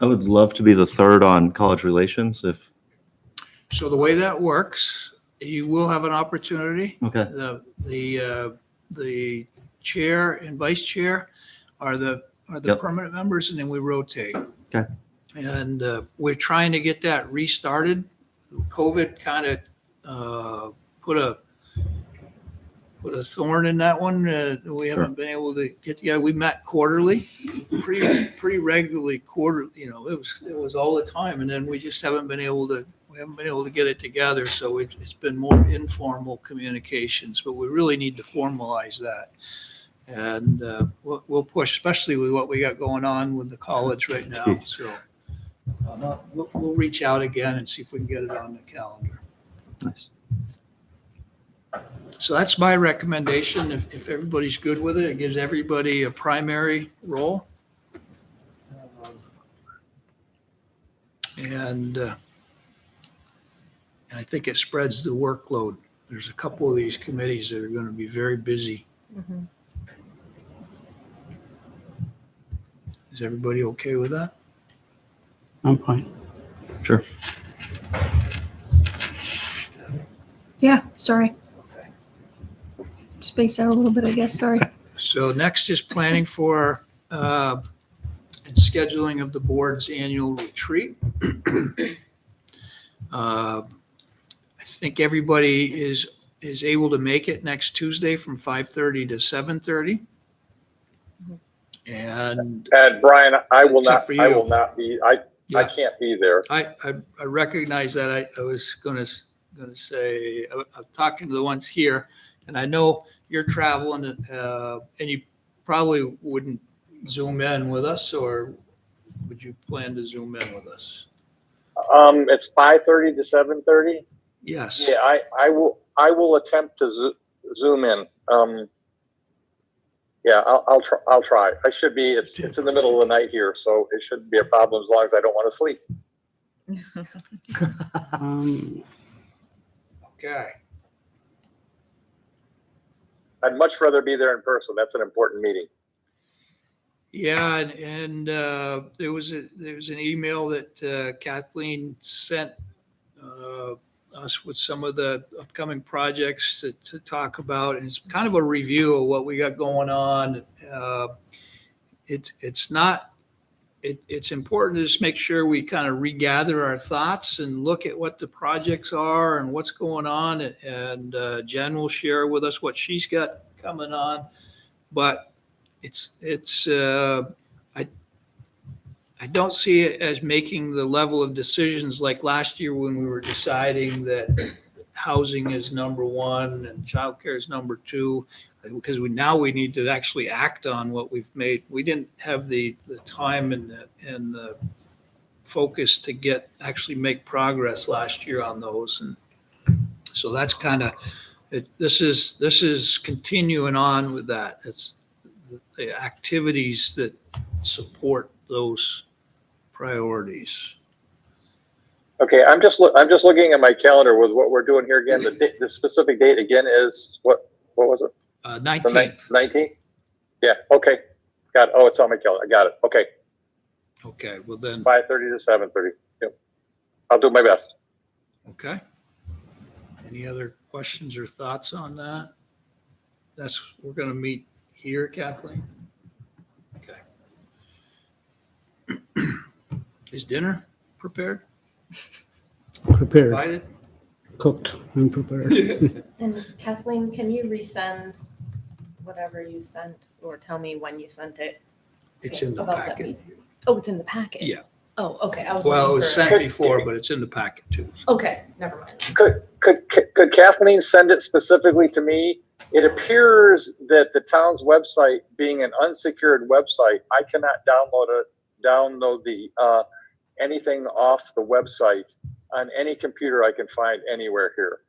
I would love to be the third on college relations if, So the way that works, you will have an opportunity. okay. The chair and vice chair are the Yep. permanent members, and then we rotate. Okay. And we're trying to get that restarted. COVID kind of put a thorn in that one. We haven't been able to get together. We met quarterly, pretty regularly quarterly. You know, it was all the time, and then we just haven't been able to get it together. So it's been more informal communications, but we really need to formalize that. And we'll push, especially with what we got going on with the college right now. So we'll reach out again and see if we can get it on the calendar. Nice. So that's my recommendation. If everybody's good with it, it gives everybody a primary role. And I think it spreads the workload. There's a couple of these committees that are going to be very busy. Is everybody okay with that? I'm fine. Sure. Yeah, sorry. Spaced out a little bit, I guess, sorry. So next is planning for and scheduling of the board's annual retreat. I think everybody is able to make it next Tuesday from 5:30 to 7:30. And Brian, I will Except not, for I you. will not be, I Yeah. can't be there. I recognize that. I was gonna say, I'm talking to the ones here, and I know you're traveling, and you probably wouldn't Zoom in with us, or would you plan to Zoom in with us? It's 5:30 to 7:30. Yes. Yeah, I will attempt to zoom in. Yeah, I'll try. I should be, it's in the middle of the night here, so it shouldn't be a problem as long as I don't want to sleep. Okay. I'd much rather be there in person. That's an important meeting. Yeah, and there was an email that Kathleen sent us with some of the upcoming projects to talk about, and it's kind of a review of what we got going on. It's important to just make sure we kind of regather our thoughts and look at what the projects are and what's going on. And Jen will share with us what she's got coming on. But I don't see it as making the level of decisions like last year when we were deciding that housing is number one and childcare is number two, because we need to actually act on what we've made. We didn't have the time and the focus to actually make progress last year on those. And so that's kind of this is continuing on with that. It's the activities that support those priorities. Okay, I'm just looking at my calendar with what we're doing here again. The specific date again is what was it? 19th. 19th? Yeah, okay. Got it. Oh, it's on my calendar. I got it. Okay. Okay, well then. 5:30 to 7:30. Yep. I'll do my best. Okay. Any other questions or thoughts on that? We're going to meet here, Kathleen? Okay. Is dinner prepared? Prepared, Provided? cooked, and prepared. And Kathleen, can you resend whatever you sent or tell me when you sent it? It's in the About that packet. meeting? Oh, it's in the packet? Yeah. Oh, okay. I was Well, it looking was for- sent before, but it's in the packet too. Okay, never mind. Could Kathleen send it specifically to me? It appears that the town's website, being an unsecured website, I cannot download the anything off the website on any computer I can find anywhere here.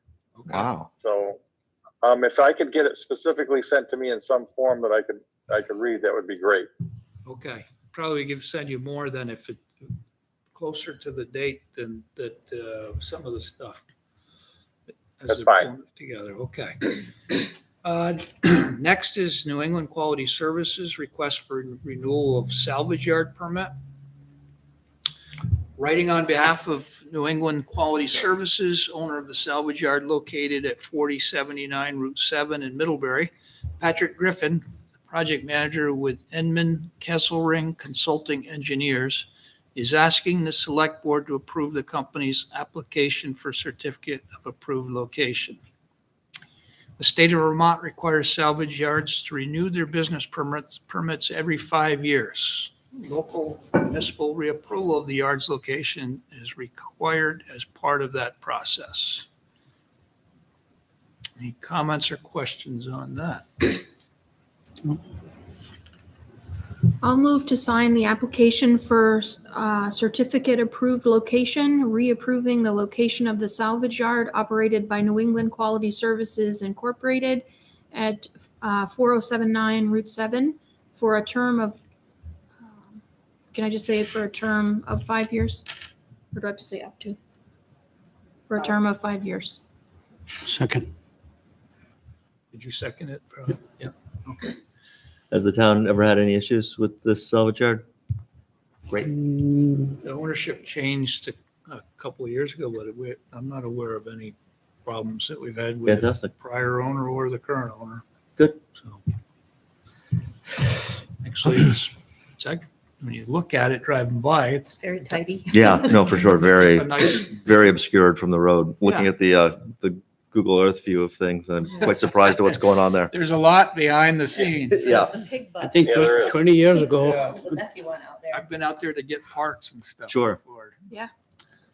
Wow. So, if I could get it specifically sent to me in some form that I could read, that would be great. Okay. probably send you more than if it closer to the date than that, some of the stuff. as That's they're fine. pulling it together, okay. Next is New England Quality Services, request for renewal of salvage yard permit. Writing on behalf of New England Quality Services, owner of the salvage yard located at 4079 Route 7 in Middlebury, Patrick Griffin, project manager with Enman Kesselring Consulting Engineers, is asking the select board to approve the company's application for certificate of approved location. The state of Vermont requires salvage yards to renew their business permits every 5 years. Local municipal reapproval of the yard's location is required as part of that process. Any comments or questions on that? I'll move to sign the application for certificate approved location, reapproving the location of the salvage yard operated by New England Quality Services Incorporated at 4079 Route 7 for a term of, can I just say it for a term of 5 years? Or do I have to say up to? For a term of 5 years. Second. Did you second it? Yeah, okay. Has the town ever had any issues with this salvage yard? Great. The ownership changed a couple of years ago, but I'm not aware of any problems that we've had with the Fantastic. prior owner or the current owner. Good. So, actually, when you look at it driving by, it's Very tidy. Yeah, no, for sure. Very, a nice, very obscured from the road. Looking Yeah. at the Google Earth view of things, I'm quite surprised at what's going on there. there's a lot behind the scenes. Yeah. The pig bus. I think Yeah, there is. 20 years ago, Yeah. The messy one out there. I've been out there to get parts and stuff. Sure. before.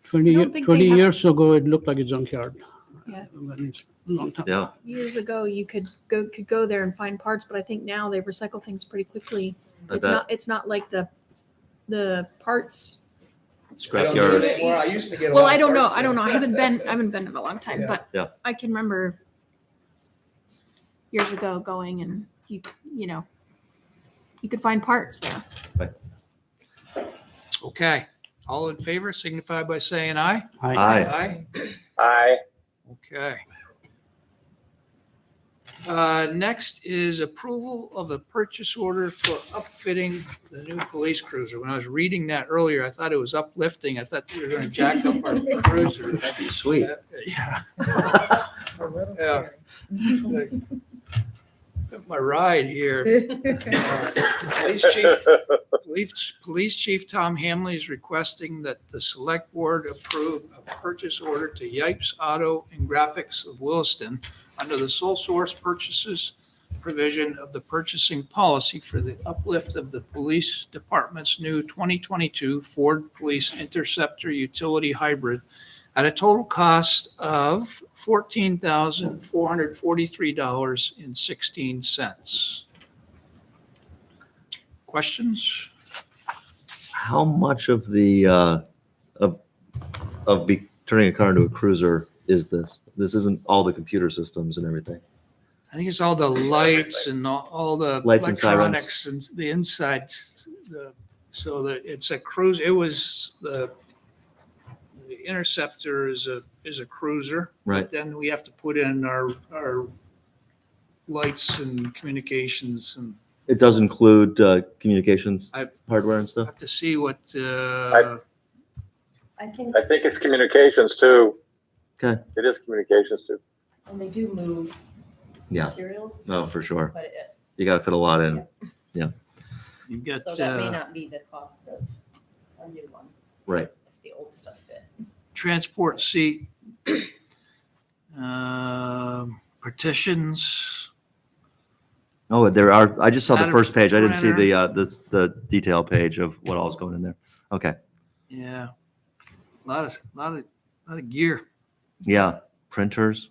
20, I don't think 20 they have- years ago, it looked like a junkyard. Yeah. When it's a long time. Yeah. Years ago, you could go there and find parts, but I think now they recycle things pretty quickly. I It's bet. not like the parts. I Scrap don't do yards. it anymore. I used to get a Well, lot I of don't know. parts I don't know. there. I haven't been in a long time, Yeah. but Yeah. I can remember years ago going and you could find parts there. Okay, all in favor signify by saying aye. Aye. Aye. Okay. Next is approval of the purchase order for upfitting the new police cruiser. When I was reading that earlier, I thought it was uplifting. I thought we were going to jack up our cruiser. That'd be sweet. Yeah. A little Yeah. scary. My ride here. Police Chief Tom Hamley is requesting that the select board approve a purchase order to Yipes Auto and Graphics of Williston under the sole source purchases provision of the purchasing policy for the uplift of the police department's new 2022 Ford Police Interceptor Utility Hybrid at a total cost of $14,443.16. Questions? How much of the turning a car into a cruiser is this? This isn't all the computer systems and everything. I think it's all the lights and all the Lights and sirens. electronics and the insides. So that it's a cruise. It was the Interceptor is a cruiser. Right. But then we have to put in our lights and communications, and It does include communications I- hardware and stuff. have to see what. I think, I think it's communications too. Okay. It is communications too. and they do move Yeah. materials, No, for sure. but You got to fit a lot in. You've got so that may not be the cost of a new one. Right. If the old stuff fit. transport seat, partitions. Oh, there are. I just saw the Add a first page. I didn't see printer. the detail page of what all is going in there. Okay. Yeah, a lot of gear. Yeah. Printers,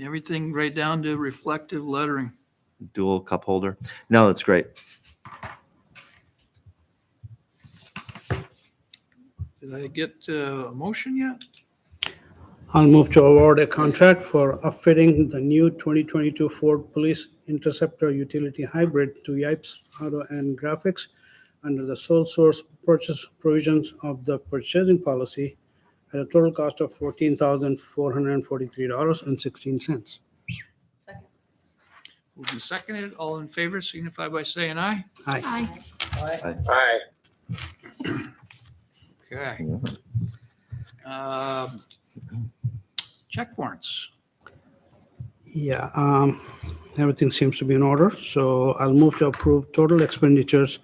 Everything right down to reflective lettering. dual cup holder. No, that's great. Did I get a motion yet? I'll move to award a contract for upfitting the new 2022 Ford Police Interceptor Utility Hybrid to Yipes Auto and Graphics under the sole source purchase provisions of the purchasing policy at a total cost of $14,443.16. Moved and seconded, all in favor signify by saying aye. Aye. Aye. Okay. Check warrants. Yeah, everything seems to be in order, so I'll move to approve total expenditures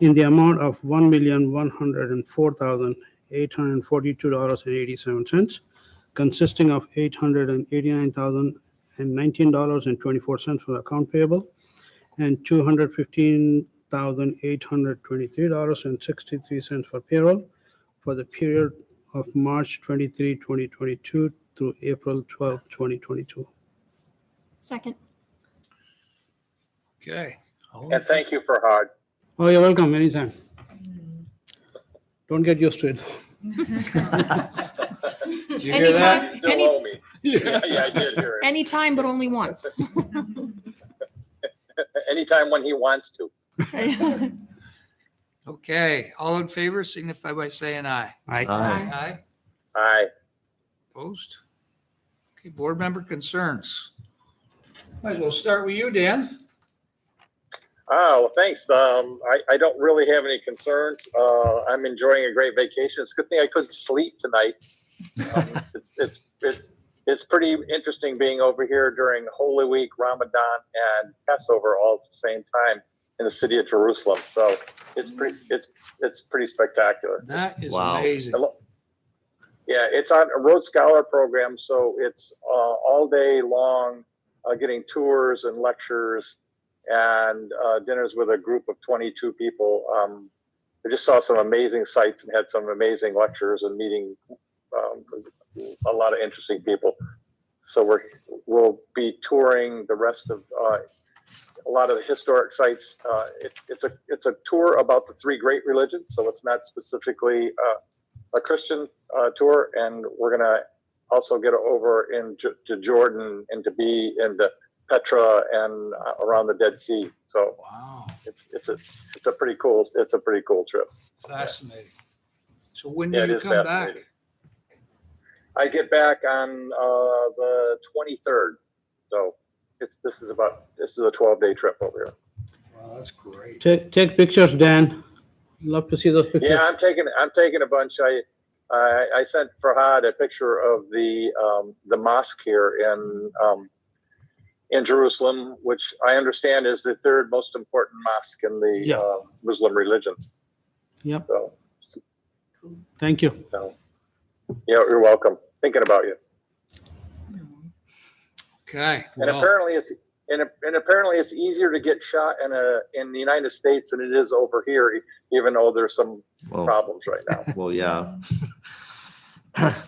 in the amount of $1,104,842.87, consisting of $889,019.24 for account payable and $215,823.63 for payroll for the period of March 23, 2022 through April 12, 2022. Second. Okay. All in And thank you, Farhad. Oh, you're welcome, anytime. Don't get used to it. Did you hear that? You still owe me. Yeah, I did hear it. Anytime, but only once. Anytime when he wants to. Okay, all in favor signify by saying aye. Aye. Aye. Aye. Opposed? Okay, board member concerns. Might as well start with you, Dan. Oh, well, thanks. I don't really have any concerns. I'm enjoying a great vacation. It's a good thing I couldn't sleep tonight. It's pretty interesting being over here during Holy Week, Ramadan, and Passover all at the same time in the city of Jerusalem. So it's pretty spectacular. That is Wow. amazing. Yeah, it's on a Road Scholar program, so it's all day long, getting tours and lectures and dinners with a group of 22 people. I just saw some amazing sites and had some amazing lectures and meeting a lot of interesting people. So we'll be touring the rest of a lot of the historic sites. It's a tour about the three great religions, so it's not specifically a Christian tour, and we're gonna also get over to Jordan and to be in the Petra and around the Dead Sea. So Wow, it's a pretty cool trip. fascinating. So when Yeah, do it you is come back? fascinating. I get back on the 23rd. So this is a 12-day trip over here. Wow, that's great. Take pictures, Dan. Love to see those pictures. Yeah, I'm taking a bunch. I sent Farhad a picture of the mosque here in Jerusalem, which I understand is the third most important mosque in the Muslim religion. Yep. So, Thank you. yeah, you're welcome. Thinking about you. Okay. And well, apparently it's easier to get shot in the United States than it is over here, even though there's some problems right now. Well, yeah.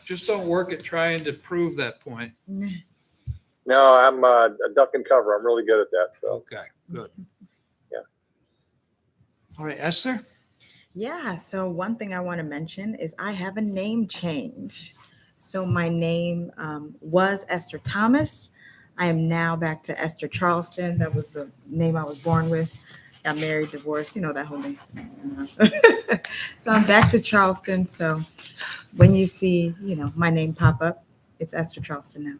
just don't work at trying to prove that point. No, I'm a duck and cover. I'm really good at that. So Okay, good. Yeah. All right, Esther? Yeah, so one thing I want to mention is I have a name change. So my name was Esther Thomas. I am now back to Esther Charleston. That was the name I was born with. Got married, divorced, you know, that whole thing. So I'm back to Charleston. So when you see, my name pop up, it's Esther Charleston now.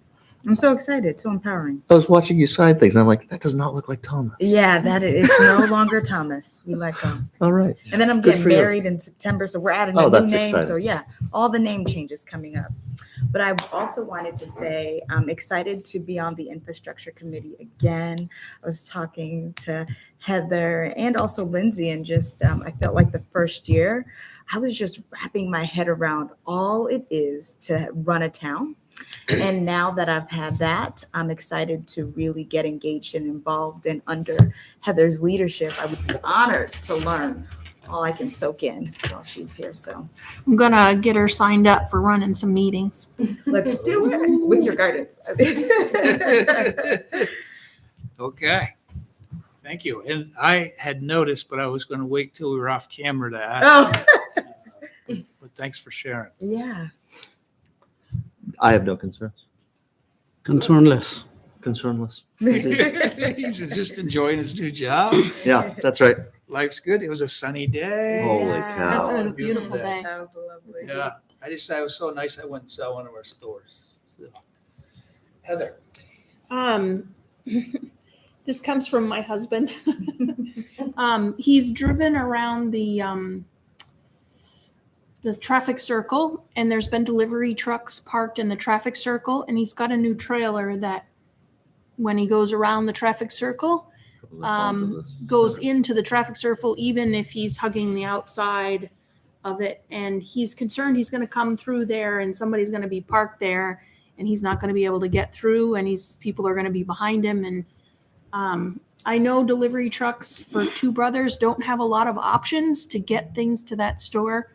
I'm so excited, so empowering. I was watching you sign things. And I'm like, that does not look like Thomas. Yeah, it's no longer Thomas. We let go. All right. And then I'm Good getting for you. married in September, so we're adding Oh, a new that's name. exciting. So yeah, all the name changes coming up. But I also wanted to say I'm excited to be on the infrastructure committee again. I was talking to Heather and also Lindsay, and just I felt like the first year I was just wrapping my head around all it is to run a town. And now that I've had that, I'm excited to really get engaged and involved. And under Heather's leadership, I would be honored to learn all I can soak in while she's here. So I'm gonna get her signed up for running some meetings. let's do it with your guidance. Okay. Thank you. And I had noticed, but I was going to wait till we were off camera to ask. But thanks for sharing. Yeah. I have no concerns. Concernless. Concernless. He's just enjoying his new job. Yeah, that's right. life's good. It was a sunny day. Holy Yeah. cow. That's a beautiful day. That was lovely. Yeah, I just, I was so nice. I went and saw one of our stores. So. Heather. This comes from my husband. He's driven around the traffic circle, and there's been delivery trucks parked in the traffic circle, and he's got a new trailer that when he goes around the traffic circle, goes into the traffic circle, even if he's hugging the outside of it. And he's concerned he's going to come through there and somebody's going to be parked there and he's not going to be able to get through, and people are going to be behind him. And I know delivery trucks for Two Brothers don't have a lot of options to get things to that store.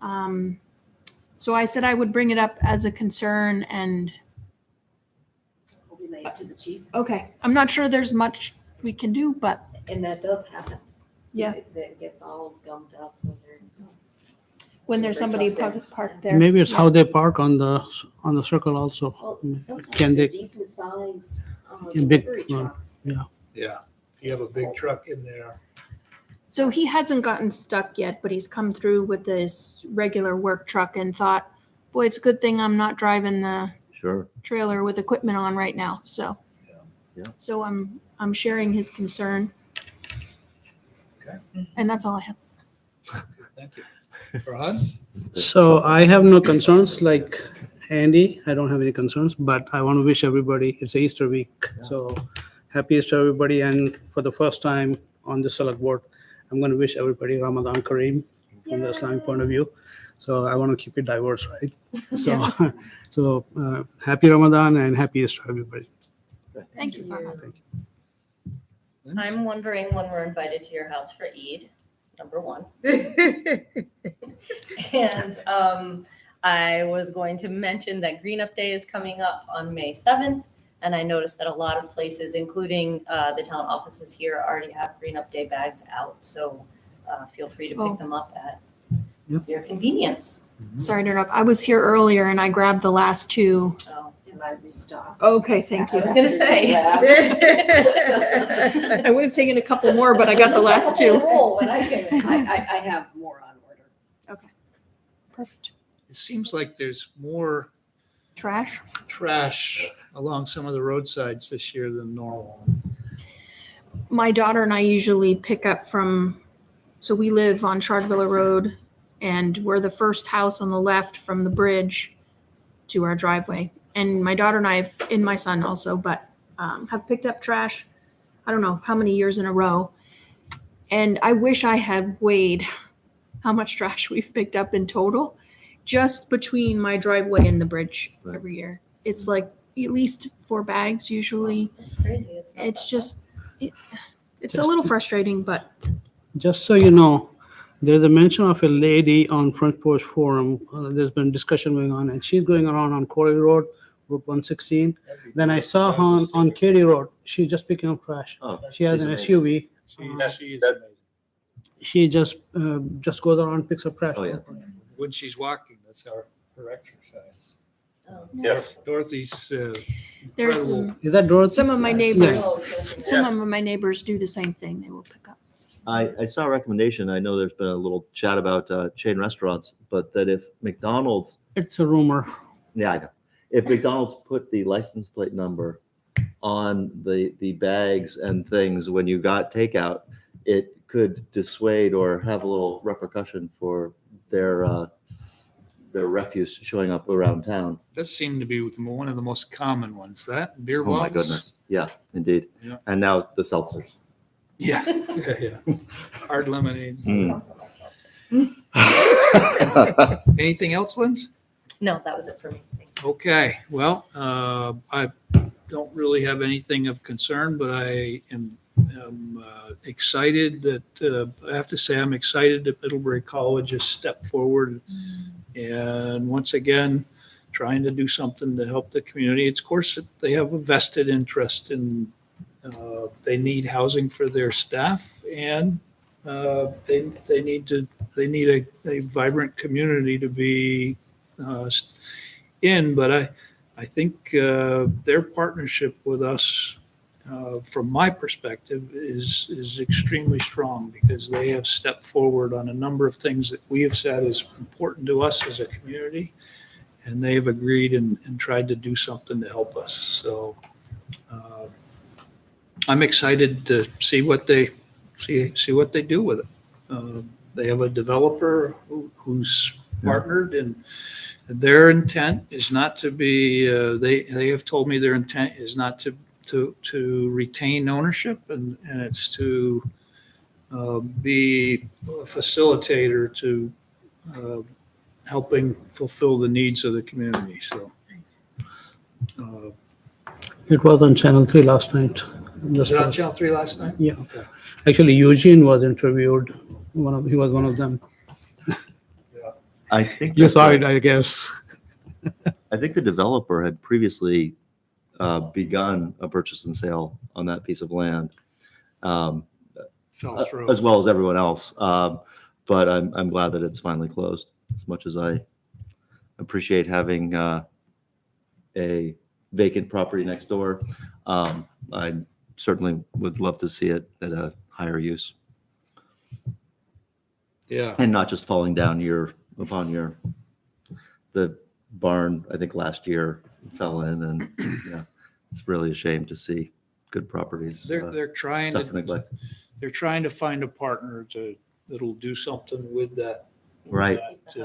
So I said I would bring it up as a concern, and Relate to the chief. okay, I'm not sure there's much we can do, but And that does happen. yeah, That gets all gummed up when there's somebody parked there. Maybe it's Yeah. how they park on the circle also. Well, sometimes Can they're they, decent size in big, delivery trucks. yeah. Yeah, if you have a big truck in there. So he hasn't gotten stuck yet, but he's come through with his regular work truck and thought, boy, it's a good thing I'm not driving the Sure. trailer with equipment on right now. So, Yeah. so I'm sharing his concern. Okay. And that's all I have. Thank you. Farhad? So I have no concerns like Andy. I don't have any concerns, but I want to wish everybody, it's Easter week. So happy Easter, everybody. And for the first time on the select board, I'm going to wish everybody Ramadan Kareem from the Islamic point of view. So I want to keep it diverse, right? So, so happy Ramadan and happy Easter, everybody. Thank you, Farhad. I'm wondering when we're invited to your house for Eid, number one. And I was going to mention that Green Up Day is coming up on May 7th. And I noticed that a lot of places, including the town offices here, already have Green Up Day bags out. So feel free to pick them up at your convenience. Sorry to interrupt. I was here earlier and I grabbed the last two. Oh, And I restocked. Okay, thank you. I was going to say. I would have taken a couple more, but I got the last two. I have more on order. Okay, perfect. It seems like there's more Trash? trash along some of the roadsides this year than normal. My daughter and I usually pick up so we live on Shardvilla Road, and we're the first house on the left from the bridge to our driveway. And my daughter and I, and my son also, but have picked up trash, I don't know how many years in a row. And I wish I had weighed how much trash we've picked up in total, just between my driveway and the bridge every year. It's like at least 4 bags usually. It's crazy. It's just, it's a little frustrating, but Just so you know, there's a mention of a lady on Front Porch Forum. There's been discussion going on, and she's going around on Corey Road, Route 116. Then I saw her on Katy Road. She's just picking up trash. Oh, She has she's an amazing. SUV. She is amazing. She just goes around, picks up trash. Oh, yeah. When she's walking, that's her exercise. Yes. Dorothy's there's incredible. Is that Dorothy? some of my neighbors, Yes. some of my neighbors do the same thing. They will pick up. I saw a recommendation. I know there's been a little chat about chain restaurants, but that if McDonald's, It's a rumor. yeah, I know. If McDonald's put the license plate number on the bags and things when you got takeout, it could dissuade or have a little repercussion for their refuse showing up around town. Does seem to be one of the most common ones. That beer Oh bottles. my goodness. Yeah, indeed. Yeah. And now the seltzers. Yeah, yeah. Hard lemonade. Mm. Anything else, Linz? No, that was it for me. Okay, well, I don't really have anything of concern, but I am excited that, I have to say, I'm excited that Middlebury College has stepped forward and once again, trying to do something to help the community. It's, of course, they have a vested interest in, they need housing for their staff and they need a vibrant community to be in, but I think their partnership with us from my perspective, is extremely strong because they have stepped forward on a number of things that we have said is important to us as a community, and they've agreed and tried to do something to help us. So I'm excited to see what they do with it. They have a developer who's partnered, and their intent is not to be. They have told me their intent is not to retain ownership, and it's to be a facilitator to helping fulfill the needs of the community. So. It was on Channel 3 last night. Was it on Channel 3 last night? Yeah. Okay. Actually, Eugene was interviewed. He was one of them. I think You that's saw a- it, I guess. I think the developer had previously begun a purchase and sale on that piece of land, Fell through. as well as everyone else. But I'm glad that it's finally closed. As much as I appreciate having a vacant property next door, I certainly would love to see it at a higher use Yeah. and not just falling down the barn. I think last year fell in, and yeah, it's really a shame to see good properties They're trying suffer to neglect. they're trying to find a partner that'll do something with that. Right,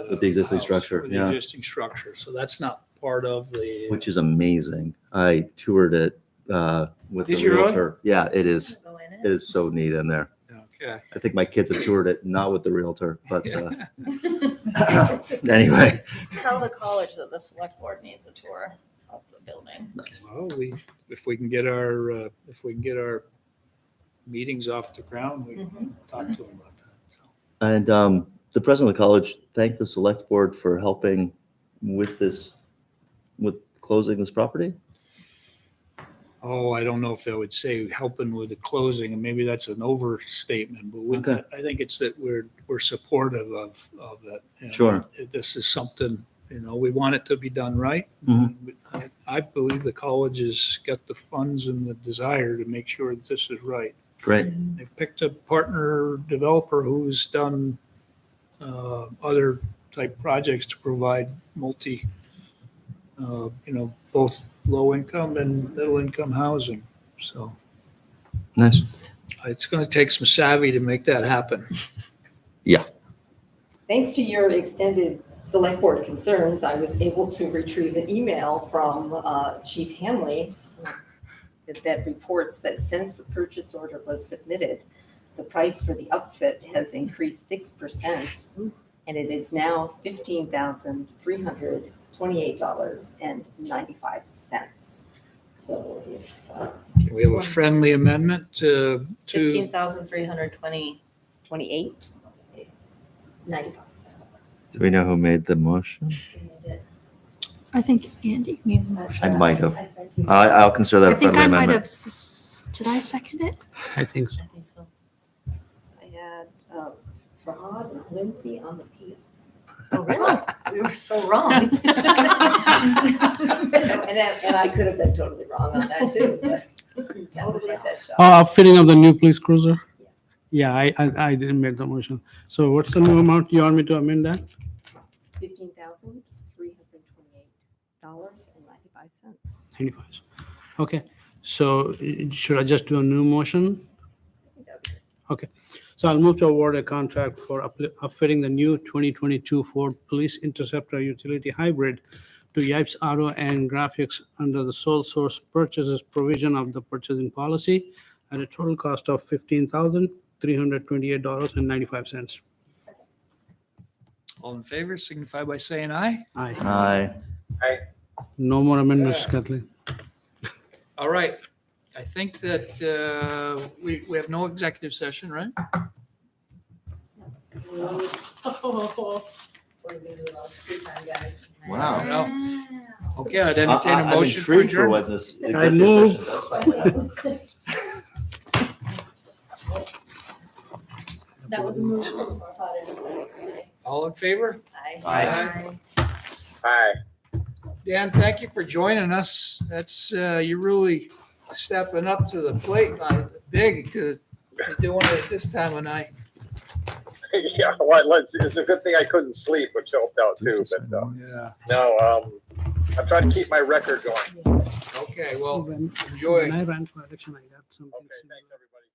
with the existing house, structure, with the yeah. existing structure. So that's not part of the. Which is amazing. I toured it with Did the you really? realtor. Yeah, it is. It is so neat in there. Okay. I think my kids have toured it, not with the realtor, but anyway. Tell the college that the select board needs a tour of the building. Well, if we can get our meetings off the ground, we can talk to them about that. So. And the president of the college thanked the select board for helping with closing this property. Oh, I don't know if I would say helping with the closing, and maybe that's an overstatement, but Okay. I think it's that we're supportive of it. And Sure. This is something, we want it to be done right. Mhm. I believe the college has got the funds and the desire to make sure that this is right. Great. They've picked a partner developer who's done other type projects to provide both low income and middle income housing. So Nice. it's going to take some savvy to make that happen. Yeah. Thanks to your extended select board concerns, I was able to retrieve an email from Chief Hanley that reports that since the purchase order was submitted, the price for the upfit has increased 6%, and it is now $15,328.95. So if Can we have a friendly amendment to 15,328.95. Do we know who made the motion? I think Andy made the motion. I might have. I'll consider that I a think friendly I might amendment. have, did I second it? I think so. I think so. I had Farhad and Lindsay on the PO. Oh, really? We were so wrong. And I could have been totally wrong on that too, but totally let that shot. Outfitting of the new police cruiser? Yes. Yeah, I didn't make the motion. So what's the new amount you want me to amend that? $15,328.95. 95. Okay, so should I just do a new motion? Okay, so I'll move to award a contract for upfitting the new 2022 Ford Police Interceptor Utility Hybrid to Yipes Auto and Graphics under the sole source purchases provision of the purchasing policy at a total cost of $15,328.95. all in favor, signify by saying aye. Aye. Aye. No more amendments, Kathleen. All right. I think that we have no executive session, right? Wow. No. Okay, I'd entertain a I'm motion for intrigued for adjournment. what this I executive move. session does. That was a move. All in favor? Aye. Hi. Dan, thank you for joining us. That's, you really stepping up to the plate, big to doing it at this time of night. Yeah, well, it's a good thing I couldn't sleep, which helped out too, but, Yeah. no, I'm trying to keep my record going. Okay, well, When enjoy. when I ran for election, I got something. Okay, thanks, everybody.